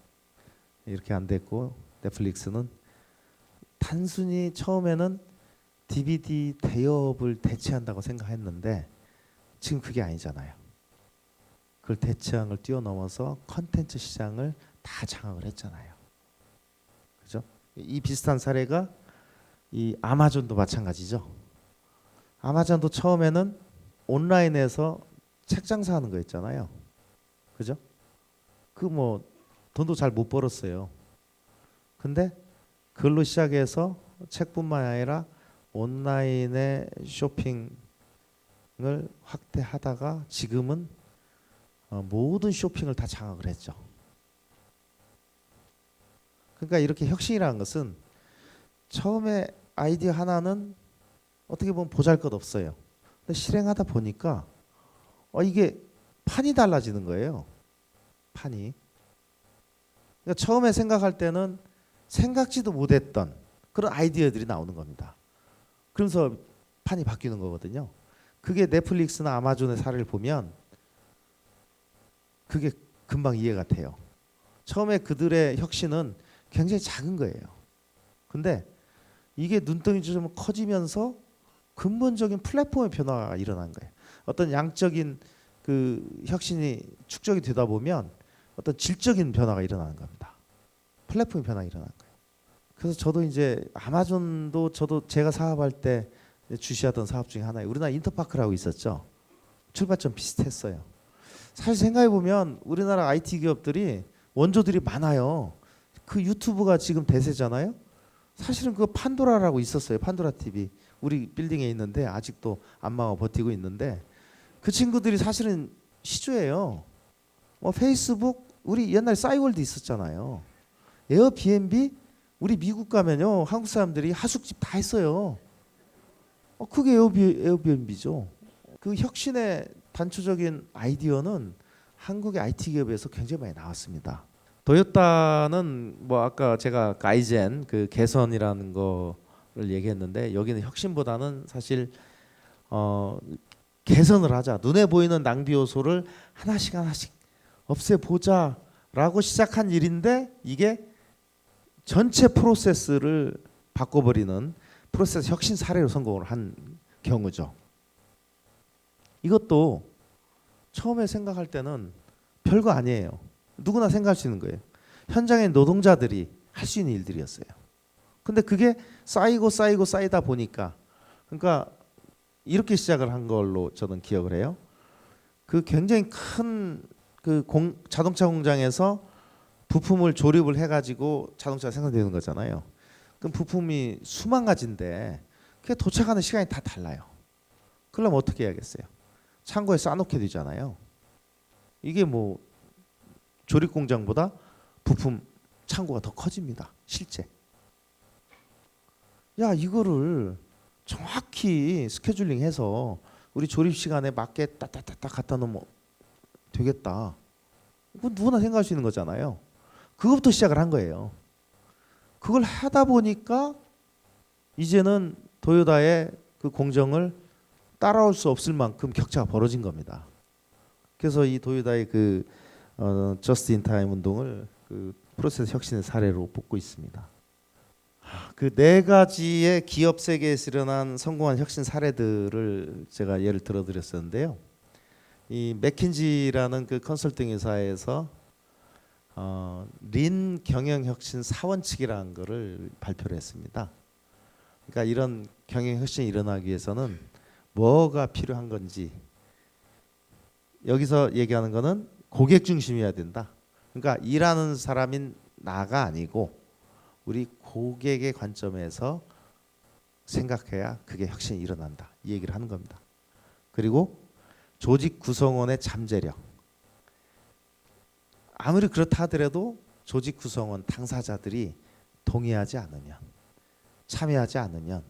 이렇게 안 됐고 넷플릭스는 단순히 처음에는 DVD 대여업을 대체한다고 생각했는데 지금 그게 아니잖아요. 그걸 대체한 걸 뛰어넘어서 컨텐츠 시장을 다 장악을 했잖아요. 그죠? 이 비슷한 사례가 이 아마존도 마찬가지죠. 아마존도 처음에는 온라인에서 책 장사하는 거 있잖아요. 그죠? 그 뭐 돈도 잘 못 벌었어요. 근데 그걸로 시작해서 책뿐만 아니라 온라인의 쇼핑을 확대하다가 지금은 모든 쇼핑을 다 장악을 했죠. 그러니까 이렇게 혁신이라는 것은 처음에 아이디어 하나는 어떻게 보면 보잘것없어요. 근데 실행하다 보니까 이게 판이 달라지는 거예요. 판이. 그러니까 처음에 생각할 때는 생각지도 못했던 그런 아이디어들이 나오는 겁니다. 그러면서 판이 바뀌는 거거든요. 그게 넷플릭스나 아마존의 사례를 보면 그게 금방 이해가 돼요. 처음에 그들의 혁신은 굉장히 작은 거예요. 근데 이게 눈덩이처럼 커지면서 근본적인 플랫폼의 변화가 일어난 거예요. 어떤 양적인 그 혁신이 축적이 되다 보면 어떤 질적인 변화가 일어나는 겁니다. 플랫폼의 변화가 일어나는 거예요. 그래서 저도 이제 아마존도 저도 제가 사업할 때 주시하던 사업 중에 하나예요. 우리나라 인터파크라고 있었죠. 출발점 비슷했어요. 사실 생각해 보면 우리나라 IT 기업들이 원조들이 많아요. 그 유튜브가 지금 대세잖아요. 사실은 그 판도라라고 있었어요. 판도라 TV 우리 빌딩에 있는데 아직도 안마와 버티고 있는데 그 친구들이 사실은 시조예요. 뭐 페이스북 우리 옛날 싸이월드 있었잖아요. 에어비앤비 우리 미국 가면요 한국 사람들이 하숙집 다 했어요. 그게 에어비앤비죠. 그 혁신의 단초적인 아이디어는 한국의 IT 기업에서 굉장히 많이 나왔습니다. 도요타는 뭐 아까 제가 가이젠 그 개선이라는 거를 얘기했는데 여기는 혁신보다는 사실 개선을 하자. 눈에 보이는 낭비 요소를 하나씩 없애보자라고 시작한 일인데 이게 전체 프로세스를 바꿔버리는 프로세스 혁신 사례로 성공을 한 경우죠. 이것도 처음에 생각할 때는 별거 아니에요. 누구나 생각할 수 있는 거예요. 현장의 노동자들이 할 수 있는 일들이었어요. 근데 그게 쌓이다 보니까 그러니까 이렇게 시작을 한 걸로 저는 기억을 해요. 그 굉장히 큰 그 자동차 공장에서 부품을 조립을 해가지고 자동차가 생산되는 거잖아요. 그럼 부품이 수만 가지인데 그게 도착하는 시간이 다 달라요. 그러면 어떻게 해야겠어요? 창고에 쌓아놓게 되잖아요. 이게 뭐 조립 공장보다 부품 창고가 더 커집니다. 실제. 야 이거를 정확히 스케줄링해서 우리 조립 시간에 맞게 딱딱딱딱 갖다 놓으면 되겠다. 이거 누구나 생각할 수 있는 거잖아요. 그것부터 시작을 한 거예요. 그걸 하다 보니까 이제는 도요타의 그 공정을 따라올 수 없을 만큼 격차가 벌어진 겁니다. 그래서 이 도요타의 그 저스트 인 타임 운동을 그 프로세스 혁신의 사례로 뽑고 있습니다. 그 네 가지의 기업 세계에서 일어난 성공한 혁신 사례들을 제가 예를 들어드렸었는데요. 이 맥킨지라는 그 컨설팅 회사에서 린 경영 혁신 사원칙이라는 거를 발표를 했습니다. 그러니까 이런 경영 혁신이 일어나기 위해서는 뭐가 필요한 건지 여기서 얘기하는 거는 고객 중심이어야 된다. 그러니까 일하는 사람인 나가 아니고 우리 고객의 관점에서 생각해야 그게 혁신이 일어난다. 이 얘기를 하는 겁니다. 그리고 조직 구성원의 잠재력. 아무리 그렇다 하더라도 조직 구성원 당사자들이 동의하지 않으면 참여하지 않으면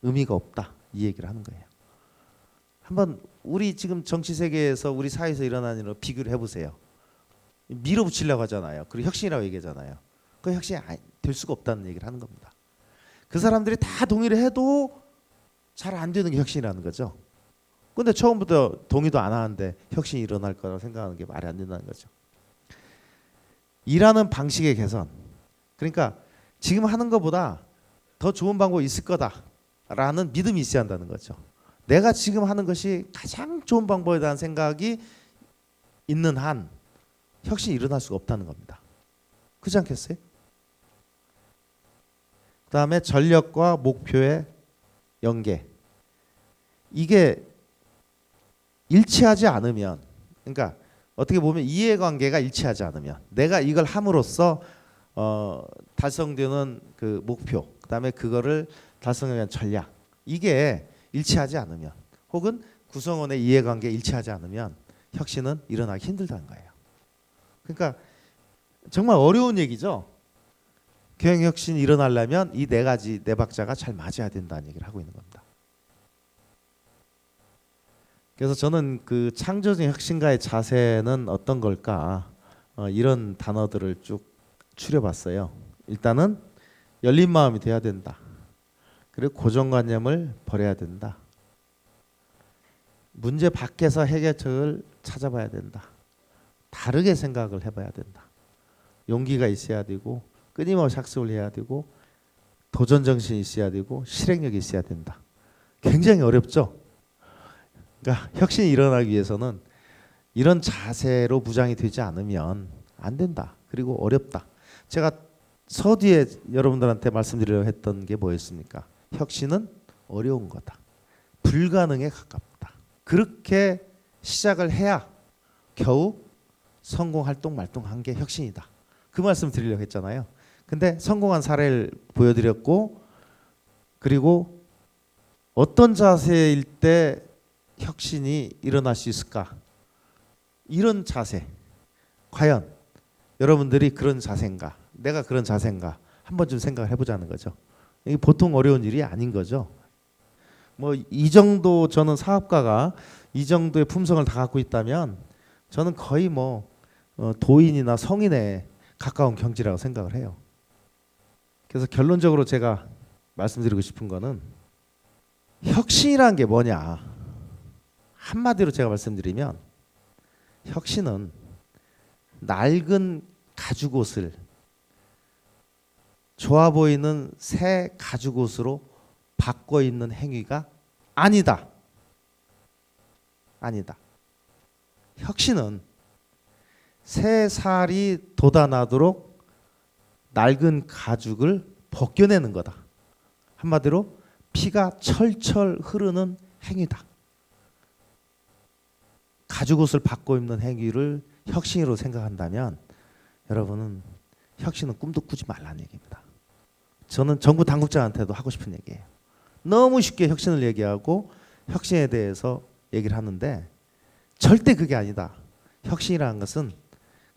의미가 없다. 이 얘기를 하는 거예요. 한번 우리 지금 정치 세계에서 우리 사회에서 일어나는 일을 비교를 해보세요. 밀어붙이려고 하잖아요. 그리고 혁신이라고 얘기하잖아요. 그 혁신이 될 수가 없다는 얘기를 하는 겁니다. 그 사람들이 다 동의를 해도 잘 안 되는 게 혁신이라는 거죠. 근데 처음부터 동의도 안 하는데 혁신이 일어날 거라고 생각하는 게 말이 안 된다는 거죠. 일하는 방식의 개선. 그러니까 지금 하는 것보다 더 좋은 방법이 있을 거다라는 믿음이 있어야 한다는 거죠. 내가 지금 하는 것이 가장 좋은 방법에 대한 생각이 있는 한 혁신이 일어날 수가 없다는 겁니다. 그렇지 않겠어요? 그 다음에 전력과 목표의 연계. 이게 일치하지 않으면, 그러니까 어떻게 보면 이해관계가 일치하지 않으면 내가 이걸 함으로써 달성되는 그 목표, 그 다음에 그거를 달성하기 위한 전략, 이게 일치하지 않으면 혹은 구성원의 이해관계 일치하지 않으면 혁신은 일어나기 힘들다는 거예요. 그러니까 정말 어려운 얘기죠. 경영혁신이 일어나려면 이 네 가지 네 박자가 잘 맞아야 된다는 얘기를 하고 있는 겁니다. 그래서 저는 그 창조적 혁신가의 자세는 어떤 걸까 이런 단어들을 쭉 추려봤어요. 일단은 열린 마음이 돼야 된다. 그리고 고정관념을 버려야 된다. 문제 밖에서 해결책을 찾아봐야 된다. 다르게 생각을 해봐야 된다. 용기가 있어야 되고 끊임없이 학습을 해야 되고 도전정신이 있어야 되고 실행력이 있어야 된다. 굉장히 어렵죠? 그러니까 혁신이 일어나기 위해서는 이런 자세로 무장이 되지 않으면 안 된다. 그리고 어렵다. 제가 서두에 여러분들한테 말씀드리려고 했던 게 뭐였습니까? 혁신은 어려운 거다. 불가능에 가깝다. 그렇게 시작을 해야 겨우 성공할동 말동한 게 혁신이다. 그 말씀 드리려고 했잖아요. 근데 성공한 사례를 보여드렸고, 그리고 어떤 자세일 때 혁신이 일어날 수 있을까? 이런 자세, 과연 여러분들이 그런 자세인가? 내가 그런 자세인가? 한 번쯤 생각을 해보자는 거죠. 이게 보통 어려운 일이 아닌 거죠. 뭐 이 정도 저는 사업가가 이 정도의 품성을 다 갖고 있다면 저는 거의 뭐 도인이나 성인에 가까운 경지라고 생각을 해요. 그래서 결론적으로 제가 말씀드리고 싶은 거는 혁신이란 게 뭐냐? 한마디로 제가 말씀드리면 혁신은 낡은 가죽옷을 좋아 보이는 새 가죽옷으로 바꿔 입는 행위가 아니다. 아니다. 혁신은 새 살이 돋아나도록 낡은 가죽을 벗겨내는 거다. 한마디로 피가 철철 흐르는 행위다. 가죽옷을 바꿔 입는 행위를 혁신으로 생각한다면 여러분은 혁신은 꿈도 꾸지 말라는 얘기입니다. 저는 정부 당국자한테도 하고 싶은 얘기예요. 너무 쉽게 혁신을 얘기하고 혁신에 대해서 얘기를 하는데 절대 그게 아니다. 혁신이라는 것은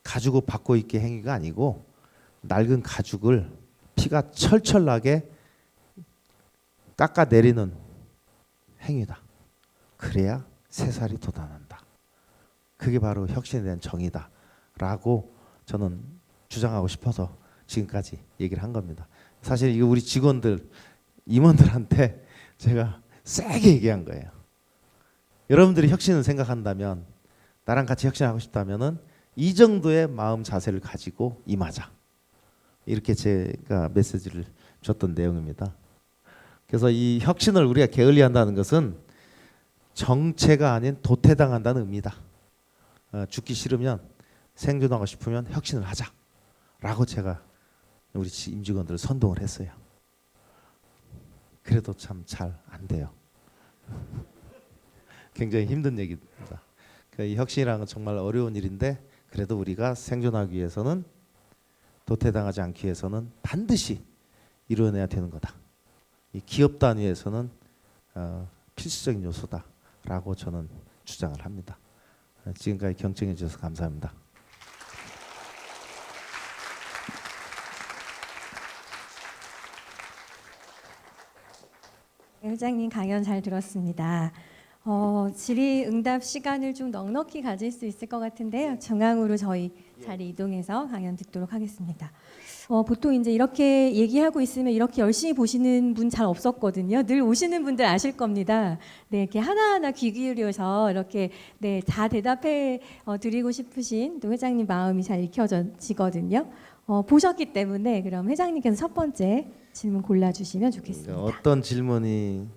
가죽을 바꿔 입기 행위가 아니고 낡은 가죽을 피가 철철 나게 깎아내리는 행위다. 그래야 새살이 돋아난다. 그게 바로 혁신에 대한 정의다 라고 저는 주장하고 싶어서 지금까지 얘기를 한 겁니다. 사실 이거 우리 직원들, 임원들한테 제가 세게 얘기한 거예요. 여러분들이 혁신을 생각한다면, 나랑 같이 혁신하고 싶다면은 이 정도의 마음 자세를 가지고 임하자. 이렇게 제가 메시지를 줬던 내용입니다. 그래서 이 혁신을 우리가 게을리한다는 것은 정체가 아닌 도태당한다는 의미다. 죽기 싫으면, 생존하고 싶으면 혁신을 하자라고 제가 우리 임직원들을 선동을 했어요. 그래도 참 잘 안 돼요. 굉장히 힘든 얘기입니다. 이 혁신이라는 건 정말 어려운 일인데 그래도 우리가 생존하기 위해서는, 도태당하지 않기 위해서는 반드시 이루어내야 되는 거다. 이 기업 단위에서는 필수적인 요소다라고 저는 주장을 합니다. 지금까지 경청해 주셔서 감사합니다.
회장님 강연 잘 들었습니다. 질의응답 시간을 좀 넉넉히 가질 수 있을 것 같은데요. 중앙으로 저희 자리 이동해서 강연 듣도록 하겠습니다. 보통 이제 이렇게 얘기하고 있으면 이렇게 열심히 보시는 분 잘 없었거든요. 늘 오시는 분들 아실 겁니다. 네, 이렇게 하나하나 귀 기울여서 이렇게 네, 다 대답해 드리고 싶으신 또 회장님 마음이 잘 익혀지거든요. 보셨기 때문에 그럼 회장님께서 첫 번째 질문 골라주시면 좋겠습니다.
어떤 질문이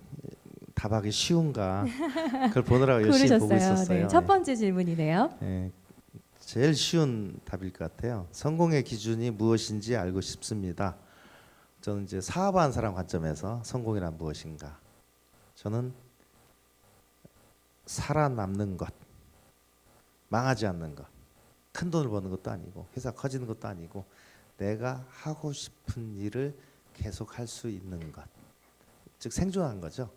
답하기 쉬운가 그걸 보느라고 열심히 보고
고르셨어요.
있었어요.
네, 첫 번째 질문이네요.
제일 쉬운 답일 것 같아요. 성공의 기준이 무엇인지 알고 싶습니다. 저는 이제 사업하는 사람 관점에서 성공이란 무엇인가? 저는 살아남는 것, 망하지 않는 것, 큰 돈을 버는 것도 아니고 회사 커지는 것도 아니고 내가 하고 싶은 일을 계속 할 수 있는 것, 즉 생존하는 거죠.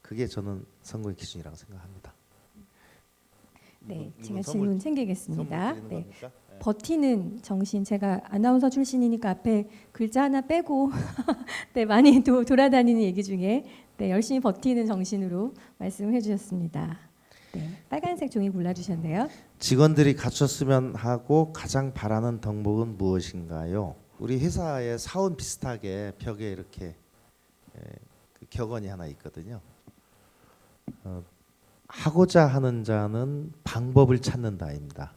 그게 저는 성공의 기준이라고 생각합니다.
네,
이건
제가
선물,
질문 챙기겠습니다.
선물 드리는
네.
겁니까? 네.
버티는 정신, 제가 아나운서 출신이니까 앞에 글자 하나 빼고 네, 많이 돌아다니는 얘기 중에 네, 열심히 버티는 정신으로 말씀해 주셨습니다. 네, 빨간색 종이 골라주셨네요.
직원들이 갖췄으면 하고 가장 바라는 덕목은 무엇인가요? 우리 회사의 사원 비슷하게 벽에 이렇게 그 격언이 하나 있거든요. 하고자 하는 자는 방법을 찾는다입니다.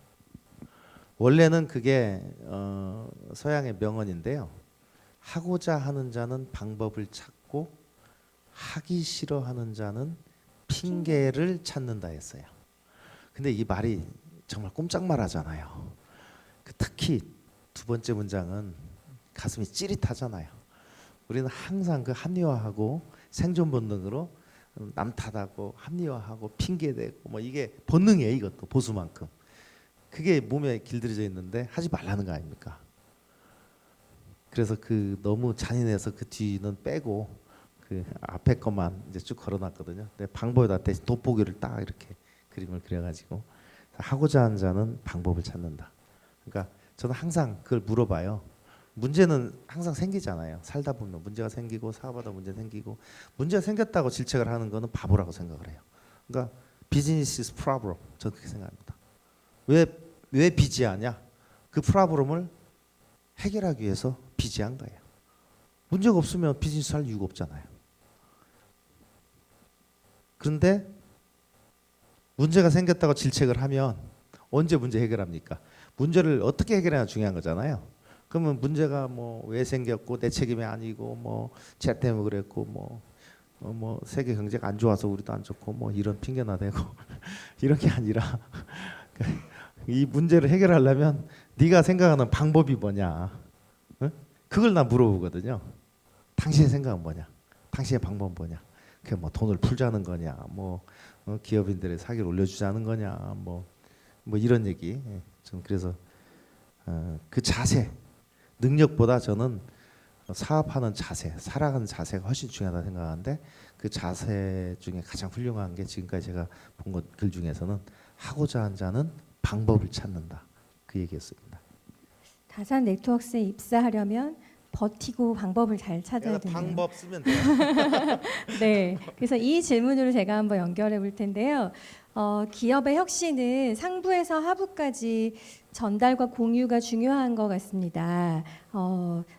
원래는 그게 서양의 명언인데요. 하고자 하는 자는 방법을 찾고 하기 싫어하는 자는 핑계를 찾는다 했어요. 근데 이 말이 정말 꼼짝말하잖아요. 특히 두 번째 문장은 가슴이 찌릿하잖아요. 우리는 항상 그 합리화하고 생존 본능으로 남 탓하고 합리화하고 핑계대고 뭐 이게 본능이에요. 이것도 보수만큼. 그게 몸에 길들여져 있는데 하지 말라는 거 아닙니까? 그래서 그 너무 잔인해서 그 뒤는 빼고 그 앞에 것만 이제 쭉 걸어놨거든요. 근데 방법에다 대신 돋보기를 딱 이렇게 그림을 그려가지고 하고자 하는 자는 방법을 찾는다. 그러니까 저는 항상 그걸 물어봐요. 문제는 항상 생기잖아요. 살다 보면 문제가 생기고 사업하다 문제 생기고 문제가 생겼다고 질책을 하는 거는 바보라고 생각을 해요. 그러니까 비즈니스 is problem. 저는 그렇게 생각합니다. 왜 비지하냐? 그 프로블럼을 해결하기 위해서 비지한 거예요. 문제가 없으면 비즈니스 할 이유가 없잖아요. 그런데 문제가 생겼다고 질책을 하면 언제 문제 해결합니까? 문제를 어떻게 해결하냐 중요한 거잖아요. 그러면 문제가 뭐 왜 생겼고 내 책임이 아니고 뭐 쟤 때문에 그랬고 뭐 세계 경제가 안 좋아서 우리도 안 좋고 뭐 이런 핑계나 대고 이런 게 아니라 이 문제를 해결하려면 네가 생각하는 방법이 뭐냐? 응? 그걸 나 물어보거든요. 당신의 생각은 뭐냐? 당신의 방법은 뭐냐? 그게 뭐 돈을 풀자는 거냐? 뭐 기업인들의 사기를 올려주자는 거냐? 뭐 이런 얘기. 저는 그래서 그 자세, 능력보다 저는 사업하는 자세, 살아가는 자세가 훨씬 중요하다 생각하는데 그 자세 중에 가장 훌륭한 게 지금까지 제가 본 글 중에서는 하고자 하는 자는 방법을 찾는다. 그 얘기였습니다.
다산 네트워크스에 입사하려면 버티고 방법을 잘 찾아야 되네요.
방법 쓰면 돼요.
네, 그래서 이 질문으로 제가 한번 연결해 볼 텐데요. 기업의 혁신은 상부에서 하부까지 전달과 공유가 중요한 것 같습니다.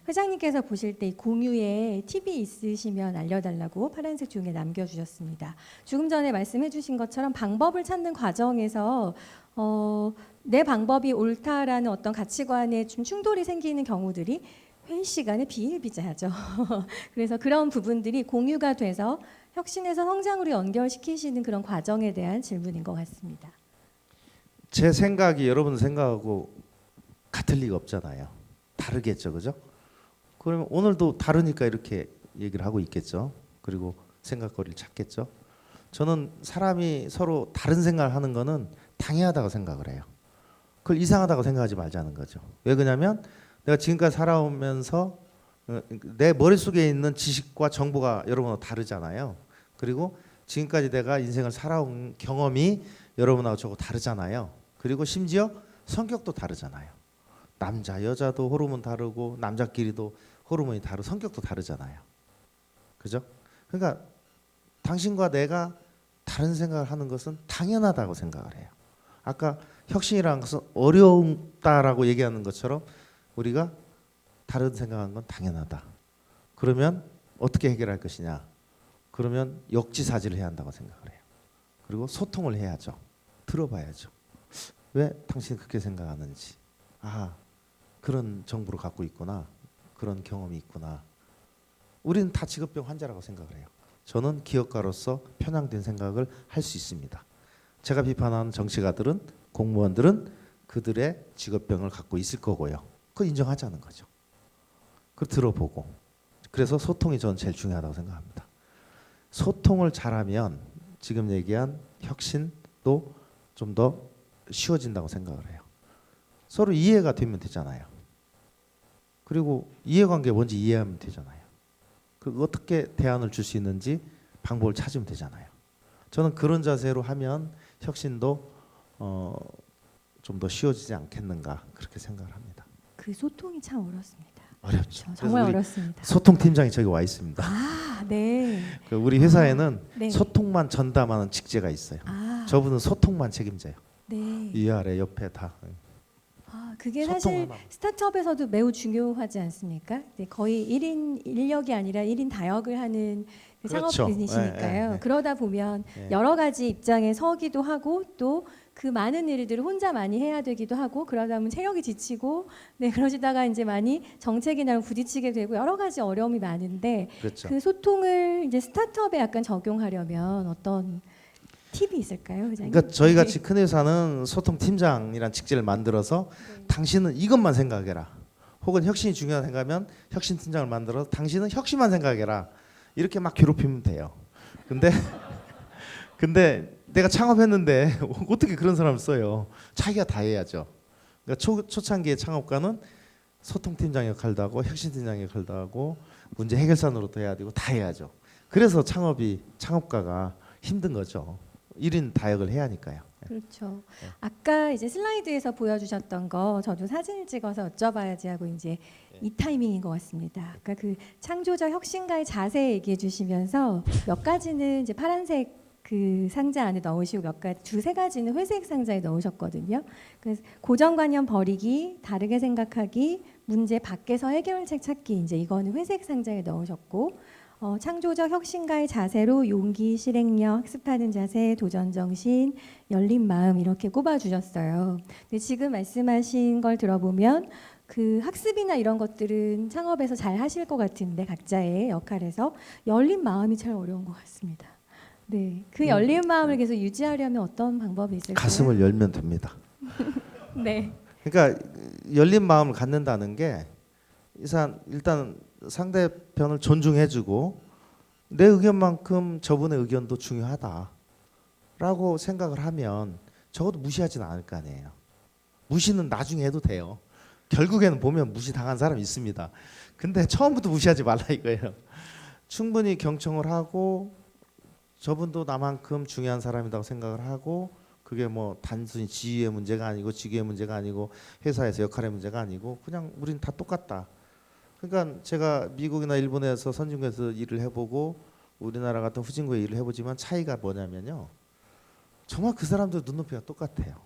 회장님께서 보실 때 이 공유에 팁이 있으시면 알려달라고 파란색 종이에 남겨주셨습니다. 조금 전에 말씀해주신 것처럼 방법을 찾는 과정에서 내 방법이 옳다라는 어떤 가치관에 좀 충돌이 생기는 경우들이 회의 시간에 비일비재하죠. 그래서 그런 부분들이 공유가 돼서 혁신에서 성장으로 연결시키시는 그런 과정에 대한 질문인 것 같습니다.
제 생각이 여러분 생각하고 같을 리가 없잖아요. 다르겠죠, 그죠? 그러면 오늘도 다르니까 이렇게 얘기를 하고 있겠죠. 그리고 생각거리를 찾겠죠. 저는 사람이 서로 다른 생각을 하는 거는 당연하다고 생각을 해요. 그걸 이상하다고 생각하지 말자는 거죠. 왜 그러냐면 내가 지금까지 살아오면서 내 머릿속에 있는 지식과 정보가 여러분하고 다르잖아요. 그리고 지금까지 내가 인생을 살아온 경험이 여러분하고 저하고 다르잖아요. 그리고 심지어 성격도 다르잖아요. 남자 여자도 호르몬 다르고 남자끼리도 호르몬이 다르고 성격도 다르잖아요. 그죠? 그러니까 당신과 내가 다른 생각을 하는 것은 당연하다고 생각을 해요. 아까 혁신이라는 것은 어렵다라고 얘기하는 것처럼 우리가 다른 생각하는 건 당연하다. 그러면 어떻게 해결할 것이냐? 그러면 역지사지를 해야 한다고 생각을 해요. 그리고 소통을 해야죠. 들어봐야죠. 왜 당신이 그렇게 생각하는지. 아, 그런 정보를 갖고 있구나. 그런 경험이 있구나. 우리는 다 직업병 환자라고 생각을 해요. 저는 기업가로서 편향된 생각을 할 수 있습니다. 제가 비판하는 정치가들은 공무원들은 그들의 직업병을 갖고 있을 거고요. 그거 인정하자는 거죠. 그걸 들어보고. 그래서 소통이 저는 제일 중요하다고 생각합니다. 소통을 잘하면 지금 얘기한 혁신도 좀 더 쉬워진다고 생각을 해요. 서로 이해가 되면 되잖아요. 그리고 이해관계가 뭔지 이해하면 되잖아요. 그 어떻게 대안을 줄 수 있는지 방법을 찾으면 되잖아요. 저는 그런 자세로 하면 혁신도 좀 더 쉬워지지 않겠는가 그렇게 생각을 합니다.
그 소통이 참 어렵습니다.
어렵죠.
정말 어렵습니다.
소통팀장이 저기 와 있습니다.
아, 네.
우리 회사에는
네.
소통만 전담하는 직제가 있어요.
아,
저분은 소통만 책임져요.
네.
위아래 옆에 다.
아, 그게
소통
사실
하나.
스타트업에서도 매우 중요하지 않습니까? 네, 거의 1인 1역이 아니라 1인 다역을 하는 그
그렇죠.
상업 비즈니스니까요.
네.
그러다 보면
네.
여러 가지 입장에 서기도 하고 또 그 많은 일들을 혼자 많이 해야 되기도 하고 그러다 보면 체력이 지치고 네 그러시다가 이제 많이 정책이나 부딪히게 되고 여러 가지 어려움이 많은데
그렇죠.
그 소통을 이제 스타트업에 약간 적용하려면 어떤 팁이 있을까요, 회장님?
그러니까 저희 같이 큰 회사는 소통팀장이란 직제를 만들어서
네.
당신은 이것만 생각해라. 혹은 혁신이 중요하다 생각하면 혁신팀장을 만들어서 당신은 혁신만 생각해라. 이렇게 막 괴롭히면 돼요. 근데 근데 내가 창업했는데 어떻게 그런 사람을 써요? 자기가 다 해야죠. 그러니까 초창기의 창업가는 소통팀장 역할도 하고 혁신팀장 역할도 하고 문제 해결사로도 해야 되고 다 해야죠. 그래서 창업가가 힘든 거죠. 1인 다역을 해야 하니까요.
그렇죠.
네.
아까 이제 슬라이드에서 보여주셨던 거 저도 사진을 찍어서 여쭤봐야지 하고 이제 이 타이밍인 것 같습니다. 아까 그 창조적 혁신가의 자세 얘기해 주시면서 몇 가지는 이제 파란색 그 상자 안에 넣으시고 몇 가지 두세 가지는 회색 상자에 넣으셨거든요. 그래서 고정관념 버리기, 다르게 생각하기, 문제 밖에서 해결책 찾기 이제 이거는 회색 상자에 넣으셨고 창조적 혁신가의 자세로 용기, 실행력, 학습하는 자세, 도전 정신, 열린 마음 이렇게 꼽아주셨어요. 근데 지금 말씀하신 걸 들어보면 그 학습이나 이런 것들은 창업에서 잘 하실 것 같은데 각자의 역할에서 열린 마음이 제일 어려운 것 같습니다. 네, 그 열린 마음을 계속 유지하려면 어떤 방법이 있을까요?
가슴을 열면 됩니다.
네,
그러니까 열린 마음을 갖는다는 게 일단 상대편을 존중해주고 내 의견만큼 저분의 의견도 중요하다라고 생각을 하면 적어도 무시하지는 않을 거 아니에요. 무시는 나중에 해도 돼요. 결국에는 보면 무시 당한 사람이 있습니다. 근데 처음부터 무시하지 말라 이거예요. 충분히 경청을 하고 저분도 나만큼 중요한 사람이라고 생각을 하고 그게 뭐 단순히 지위의 문제가 아니고 직위의 문제가 아니고 회사에서 역할의 문제가 아니고 그냥 우린 다 똑같다. 그러니까 제가 미국이나 일본에서 선진국에서 일을 해보고 우리나라 같은 후진국에 일을 해보지만 차이가 뭐냐면요. 정말 그 사람들 눈높이가 똑같아요.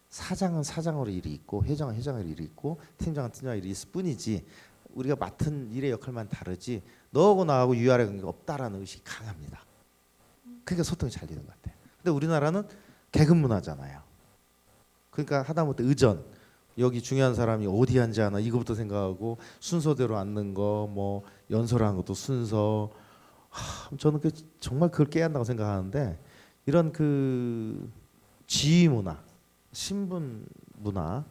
사장은 사장으로 일이 있고 회장은 회장으로 일이 있고 팀장은 팀장으로 일이 있을 뿐이지 우리가 맡은 일의 역할만 다르지 너하고 나하고 위아래 관계가 없다라는 의식이 강합니다. 그러니까 소통이 잘 되는 것 같아요. 근데 우리나라는 계급 문화잖아요. 그러니까 하다못해 의전 여기 중요한 사람이 어디 앉아나 이거부터 생각하고 순서대로 앉는 거 뭐 연설하는 것도 순서 저는 정말 그걸 깨야 한다고 생각하는데 이런 그 지위 문화 신분 문화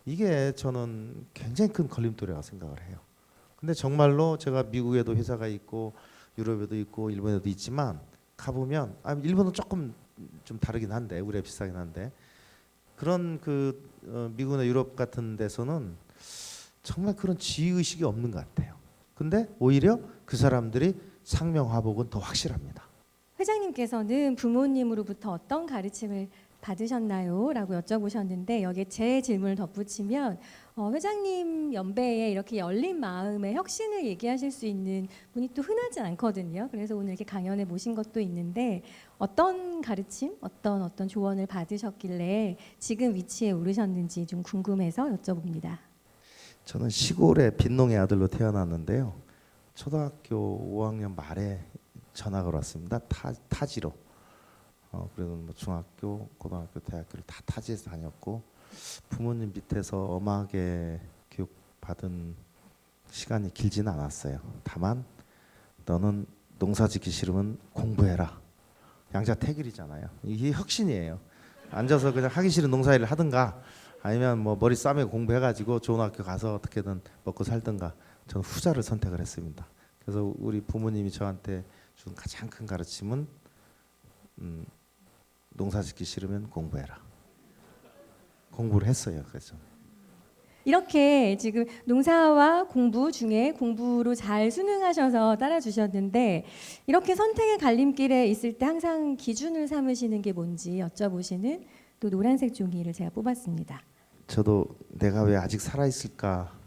이게 저는 굉장히 큰 걸림돌이라고 생각을 해요. 근데 정말로 제가 미국에도 회사가 있고 유럽에도 있고 일본에도 있지만 가보면 일본은 조금 좀 다르긴 한데 우리가 비슷하긴 한데 그런 미국이나 유럽 같은 데서는 정말 그런 지위의식이 없는 것 같아요. 근데 오히려 그 사람들이 상명하복은 더 확실합니다.
회장님께서는 부모님으로부터 어떤 가르침을 받으셨나요? 라고 여쭤보셨는데 여기에 제 질문을 덧붙이면 회장님 연배에 이렇게 열린 마음의 혁신을 얘기하실 수 있는 분이 또 흔하지 않거든요. 그래서 오늘 이렇게 강연에 모신 것도 있는데 어떤 가르침, 어떤 조언을 받으셨길래 지금 위치에 오르셨는지 좀 궁금해서 여쭤봅니다.
저는 시골의 빈농의 아들로 태어났는데요. 초등학교 5학년 말에 전학을 왔습니다. 타지로. 그래도 뭐 중학교, 고등학교, 대학교를 다 타지에서 다녔고 부모님 밑에서 엄하게 교육받은 시간이 길지는 않았어요. 다만 너는 농사 짓기 싫으면 공부해라. 양자택일이잖아요. 이게 혁신이에요. 앉아서 그냥 하기 싫은 농사일을 하든가 아니면 뭐 머리 싸매고 공부해가지고 좋은 학교 가서 어떻게든 먹고 살든가 저는 후자를 선택을 했습니다. 그래서 우리 부모님이 저한테 준 가장 큰 가르침은 농사 짓기 싫으면 공부해라. 공부를 했어요. 그래서
이렇게 지금 농사와 공부 중에 공부로 잘 순응하셔서 따라주셨는데 이렇게 선택의 갈림길에 있을 때 항상 기준을 삼으시는 게 뭔지 여쭤보시는 또 노란색 종이를 제가 뽑았습니다.
저도 내가 왜 아직 살아 있을까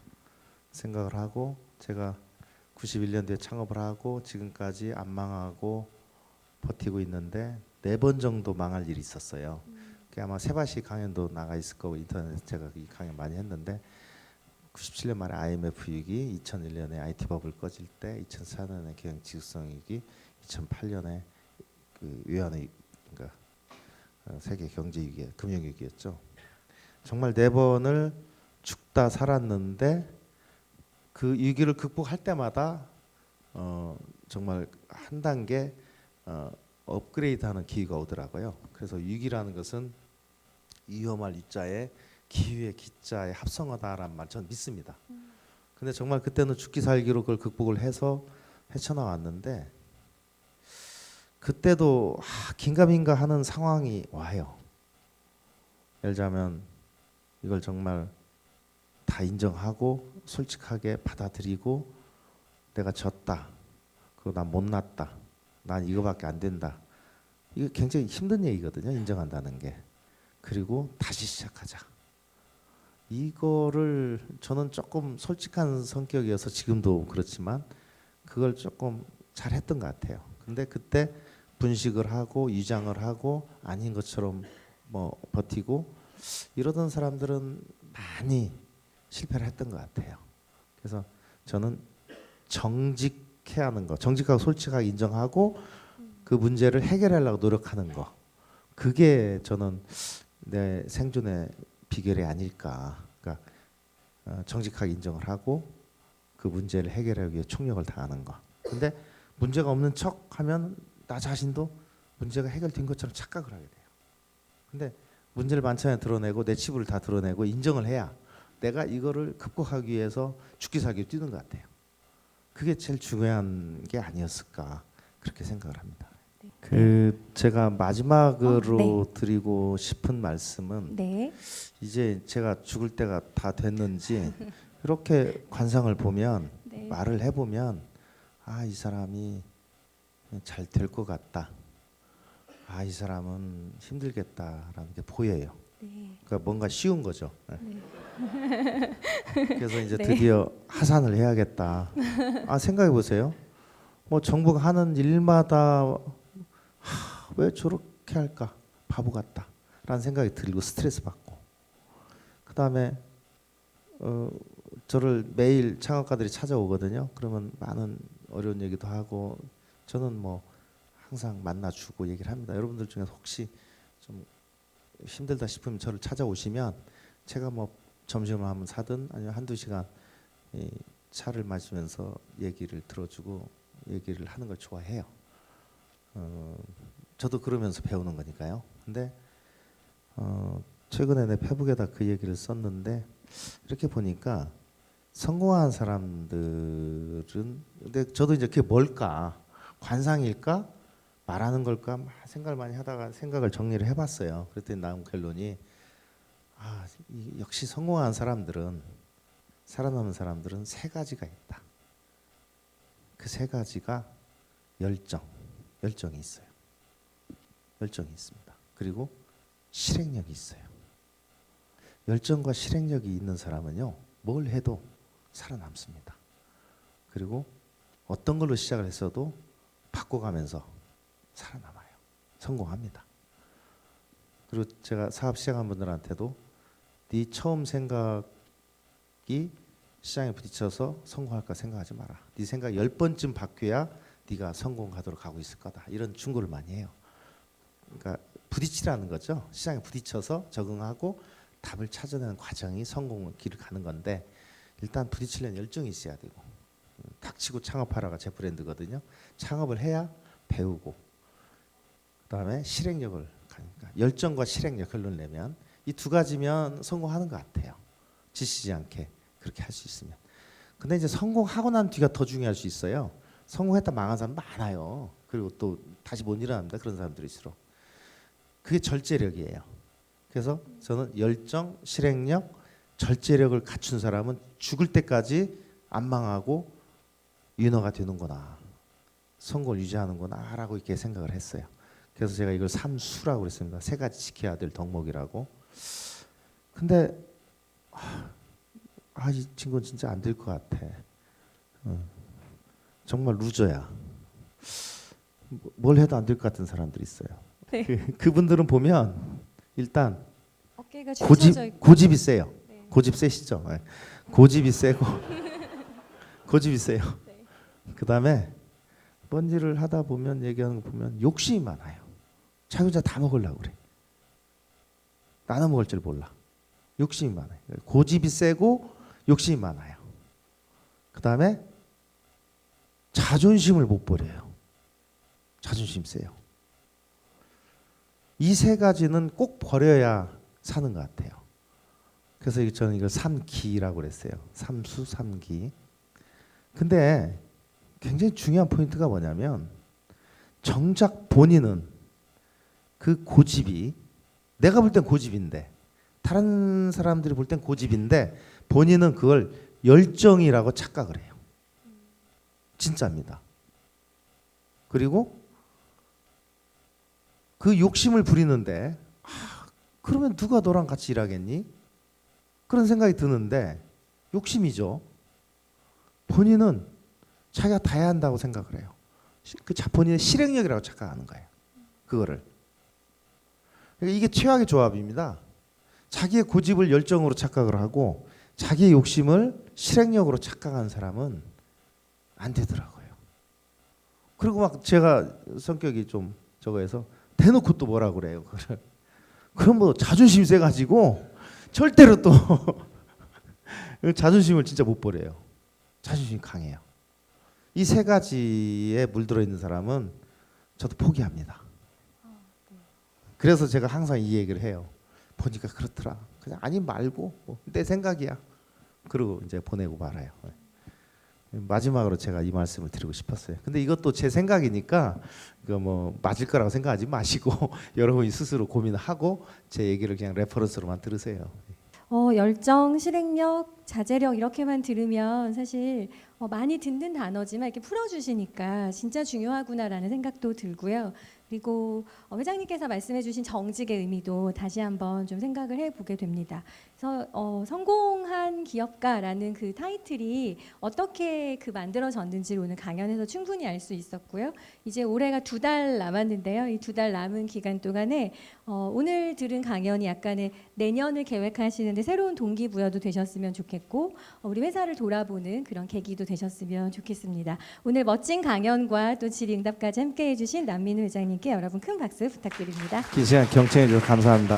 생각을 하고 제가 91년도에 창업을 하고 지금까지 안 망하고 버티고 있는데 4번 정도 망할 일이 있었어요. 그게 아마 세바시 강연도 나가 있을 거고 인터넷에 제가 이 강연 많이 했는데 97년 말에 IMF 위기, 2001년에 IT 버블 꺼질 때, 2004년에 경영 지수성 위기, 2008년에 그 외환의 그러니까 세계 경제 위기, 금융 위기였죠. 정말 4번을 죽다 살았는데 그 위기를 극복할 때마다 정말 한 단계 업그레이드하는 기회가 오더라고요. 그래서 위기라는 것은 위험할 위자에 기회의 기자에 합성어다라는 말 저는 믿습니다. 근데 정말 그때는 죽기 살기로 그걸 극복을 해서 헤쳐나왔는데 그때도 긴가민가 하는 상황이 와요. 예를 들자면 이걸 정말 다 인정하고 솔직하게 받아들이고 내가 졌다. 그리고 난 못났다. 난 이거밖에 안 된다. 이게 굉장히 힘든 얘기거든요. 인정한다는 게. 그리고 다시 시작하자. 이거를 저는 조금 솔직한 성격이어서 지금도 그렇지만 그걸 조금 잘했던 것 같아요. 근데 그때 분식을 하고 위장을 하고 아닌 것처럼 뭐 버티고 이러던 사람들은 많이 실패를 했던 것 같아요. 그래서 저는 정직해야 하는 거, 정직하고 솔직하게 인정하고 그 문제를 해결하려고 노력하는 거, 그게 저는 내 생존의 비결이 아닐까. 그러니까 정직하게 인정을 하고 그 문제를 해결하기 위해 총력을 다하는 거. 근데 문제가 없는 척하면 나 자신도 문제가 해결된 것처럼 착각을 하게 돼요. 근데 문제를 만천에 드러내고 내 치부를 다 드러내고 인정을 해야 내가 이거를 극복하기 위해서 죽기 살기 뛰는 것 같아요. 그게 제일 중요한 게 아니었을까 그렇게 생각을 합니다. 그 제가 마지막으로 드리고 싶은 말씀은
네.
이제 제가 죽을 때가 다 됐는지 이렇게 관상을 보면
네.
말을 해보면 이 사람이 잘 될 것 같다. 이 사람은 힘들겠다라는 게 보여요.
네.
그러니까 뭔가 쉬운 거죠.
네.
그래서 이제
네.
드디어 하산을 해야겠다. 생각해 보세요. 뭐 정부가 하는 일마다 왜 저렇게 할까? 바보 같다라는 생각이 들고 스트레스 받고. 그다음에 저를 매일 창업가들이 찾아오거든요. 그러면 많은 어려운 얘기도 하고 저는 뭐 항상 만나주고 얘기를 합니다. 여러분들 중에서 혹시 좀 힘들다 싶으면 저를 찾아오시면 제가 뭐 점심을 한번 사든 아니면 한두 시간 이 차를 마시면서 얘기를 들어주고 얘기를 하는 걸 좋아해요. 저도 그러면서 배우는 거니까요. 근데 최근에 내 페북에다 그 얘기를 썼는데 이렇게 보니까 성공한 사람들은 근데 저도 이제 그게 뭘까? 관상일까? 말하는 걸까? 막 생각을 많이 하다가 생각을 정리를 해봤어요. 그랬더니 나온 결론이 역시 성공한 사람들은 살아남은 사람들은 세 가지가 있다. 그 세 가지가 열정이 있어요. 열정이 있습니다. 그리고 실행력이 있어요. 열정과 실행력이 있는 사람은요, 뭘 해도 살아남습니다. 그리고 어떤 걸로 시작을 했어도 바꿔가면서 살아남아요. 성공합니다. 그리고 제가 사업 시작한 분들한테도 네 처음 생각이 시장에 부딪혀서 성공할까 생각하지 마라. 네 생각 10번쯤 바뀌어야 네가 성공하도록 하고 있을 거다. 이런 충고를 많이 해요. 그러니까 부딪히라는 거죠. 시장에 부딪혀서 적응하고 답을 찾아내는 과정이 성공의 길을 가는 건데 일단 부딪히려는 열정이 있어야 되고 닥치고 창업하라가 제 브랜드거든요. 창업을 해야 배우고 그다음에 실행력을 가니까 열정과 실행력 결론 내면 이 두 가지면 성공하는 것 같아요. 지치지 않게 그렇게 할 수 있으면. 근데 이제 성공하고 난 뒤가 더 중요할 수 있어요. 성공했다 망한 사람 많아요. 그리고 또 다시 못 일어납니다. 그런 사람들일수록. 그게 절제력이에요. 그래서 저는 열정, 실행력, 절제력을 갖춘 사람은 죽을 때까지 안 망하고 위너가 되는구나. 성공을 유지하는구나 라고 이렇게 생각을 했어요. 그래서 제가 이걸 삼수라고 그랬습니다. 세 가지 지켜야 될 덕목이라고. 근데 이 친구는 진짜 안 될 것 같아. 정말 루저야. 뭘 해도 안 될 것 같은 사람들이 있어요.
네.
그분들은 보면 일단
어깨가 쥐쳐져 있고.
고집이 세요.
네.
고집 세시죠? 네. 고집이 세고 고집이 세요.
네.
그다음에 뭔 일을 하다 보면 얘기하는 거 보면 욕심이 많아요. 자기 혼자 다 먹으려고 그래. 나눠 먹을 줄 몰라. 욕심이 많아요. 고집이 세고 욕심이 많아요. 그다음에 자존심을 못 버려요. 자존심 세요. 이 세 가지는 꼭 버려야 사는 것 같아요. 그래서 저는 이걸 삼기라고 그랬어요. 삼수 삼기. 근데 굉장히 중요한 포인트가 뭐냐면 정작 본인은 그 고집이 내가 볼 땐 고집인데 다른 사람들이 볼 땐 고집인데 본인은 그걸 열정이라고 착각을 해요. 진짜입니다. 그리고 그 욕심을 부리는데 그러면 누가 너랑 같이 일하겠니? 그런 생각이 드는데 욕심이죠. 본인은 자기가 다 해야 한다고 생각을 해요. 본인의 실행력이라고 착각하는 거예요. 그거를. 그러니까 이게 최악의 조합입니다. 자기의 고집을 열정으로 착각을 하고 자기의 욕심을 실행력으로 착각한 사람은 안 되더라고요. 그리고 막 제가 성격이 좀 저거해서 대놓고 또 뭐라 그래요. 그럼 뭐 자존심이 세가지고 절대로 또 자존심을 진짜 못 버려요. 자존심이 강해요. 이 세 가지에 물들어 있는 사람은 저도 포기합니다. 그래서 제가 항상 이 얘기를 해요. 보니까 그렇더라. 그냥 아니 말고 내 생각이야. 그러고 이제 보내고 말아요. 마지막으로 제가 이 말씀을 드리고 싶었어요. 근데 이것도 제 생각이니까 이거 뭐 맞을 거라고 생각하지 마시고 여러분이 스스로 고민하고 제 얘기를 그냥 레퍼런스로만 들으세요.
열정, 실행력, 자제력 이렇게만 들으면 사실 많이 듣는 단어지만 이렇게 풀어주시니까 진짜 중요하구나라는 생각도 들고요. 그리고 회장님께서 말씀해주신 정직의 의미도 다시 한번 좀 생각을 해보게 됩니다. 그래서 성공한 기업가라는 그 타이틀이 어떻게 만들어졌는지를 오늘 강연에서 충분히 알 수 있었고요. 이제 올해가 2달 남았는데요. 이 2달 남은 기간 동안에 오늘 들은 강연이 약간의 내년을 계획하시는데 새로운 동기부여도 되셨으면 좋겠고 우리 회사를 돌아보는 그런 계기도 되셨으면 좋겠습니다. 오늘 멋진 강연과 또 질의응답까지 함께해 주신 남민우 회장님께 여러분 큰 박수 부탁드립니다.
긴 시간 경청해 주셔서 감사합니다.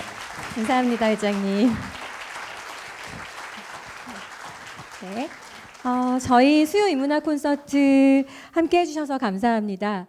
감사합니다, 회장님. 네. 저희 수요 인문학 콘서트 함께해 주셔서 감사합니다.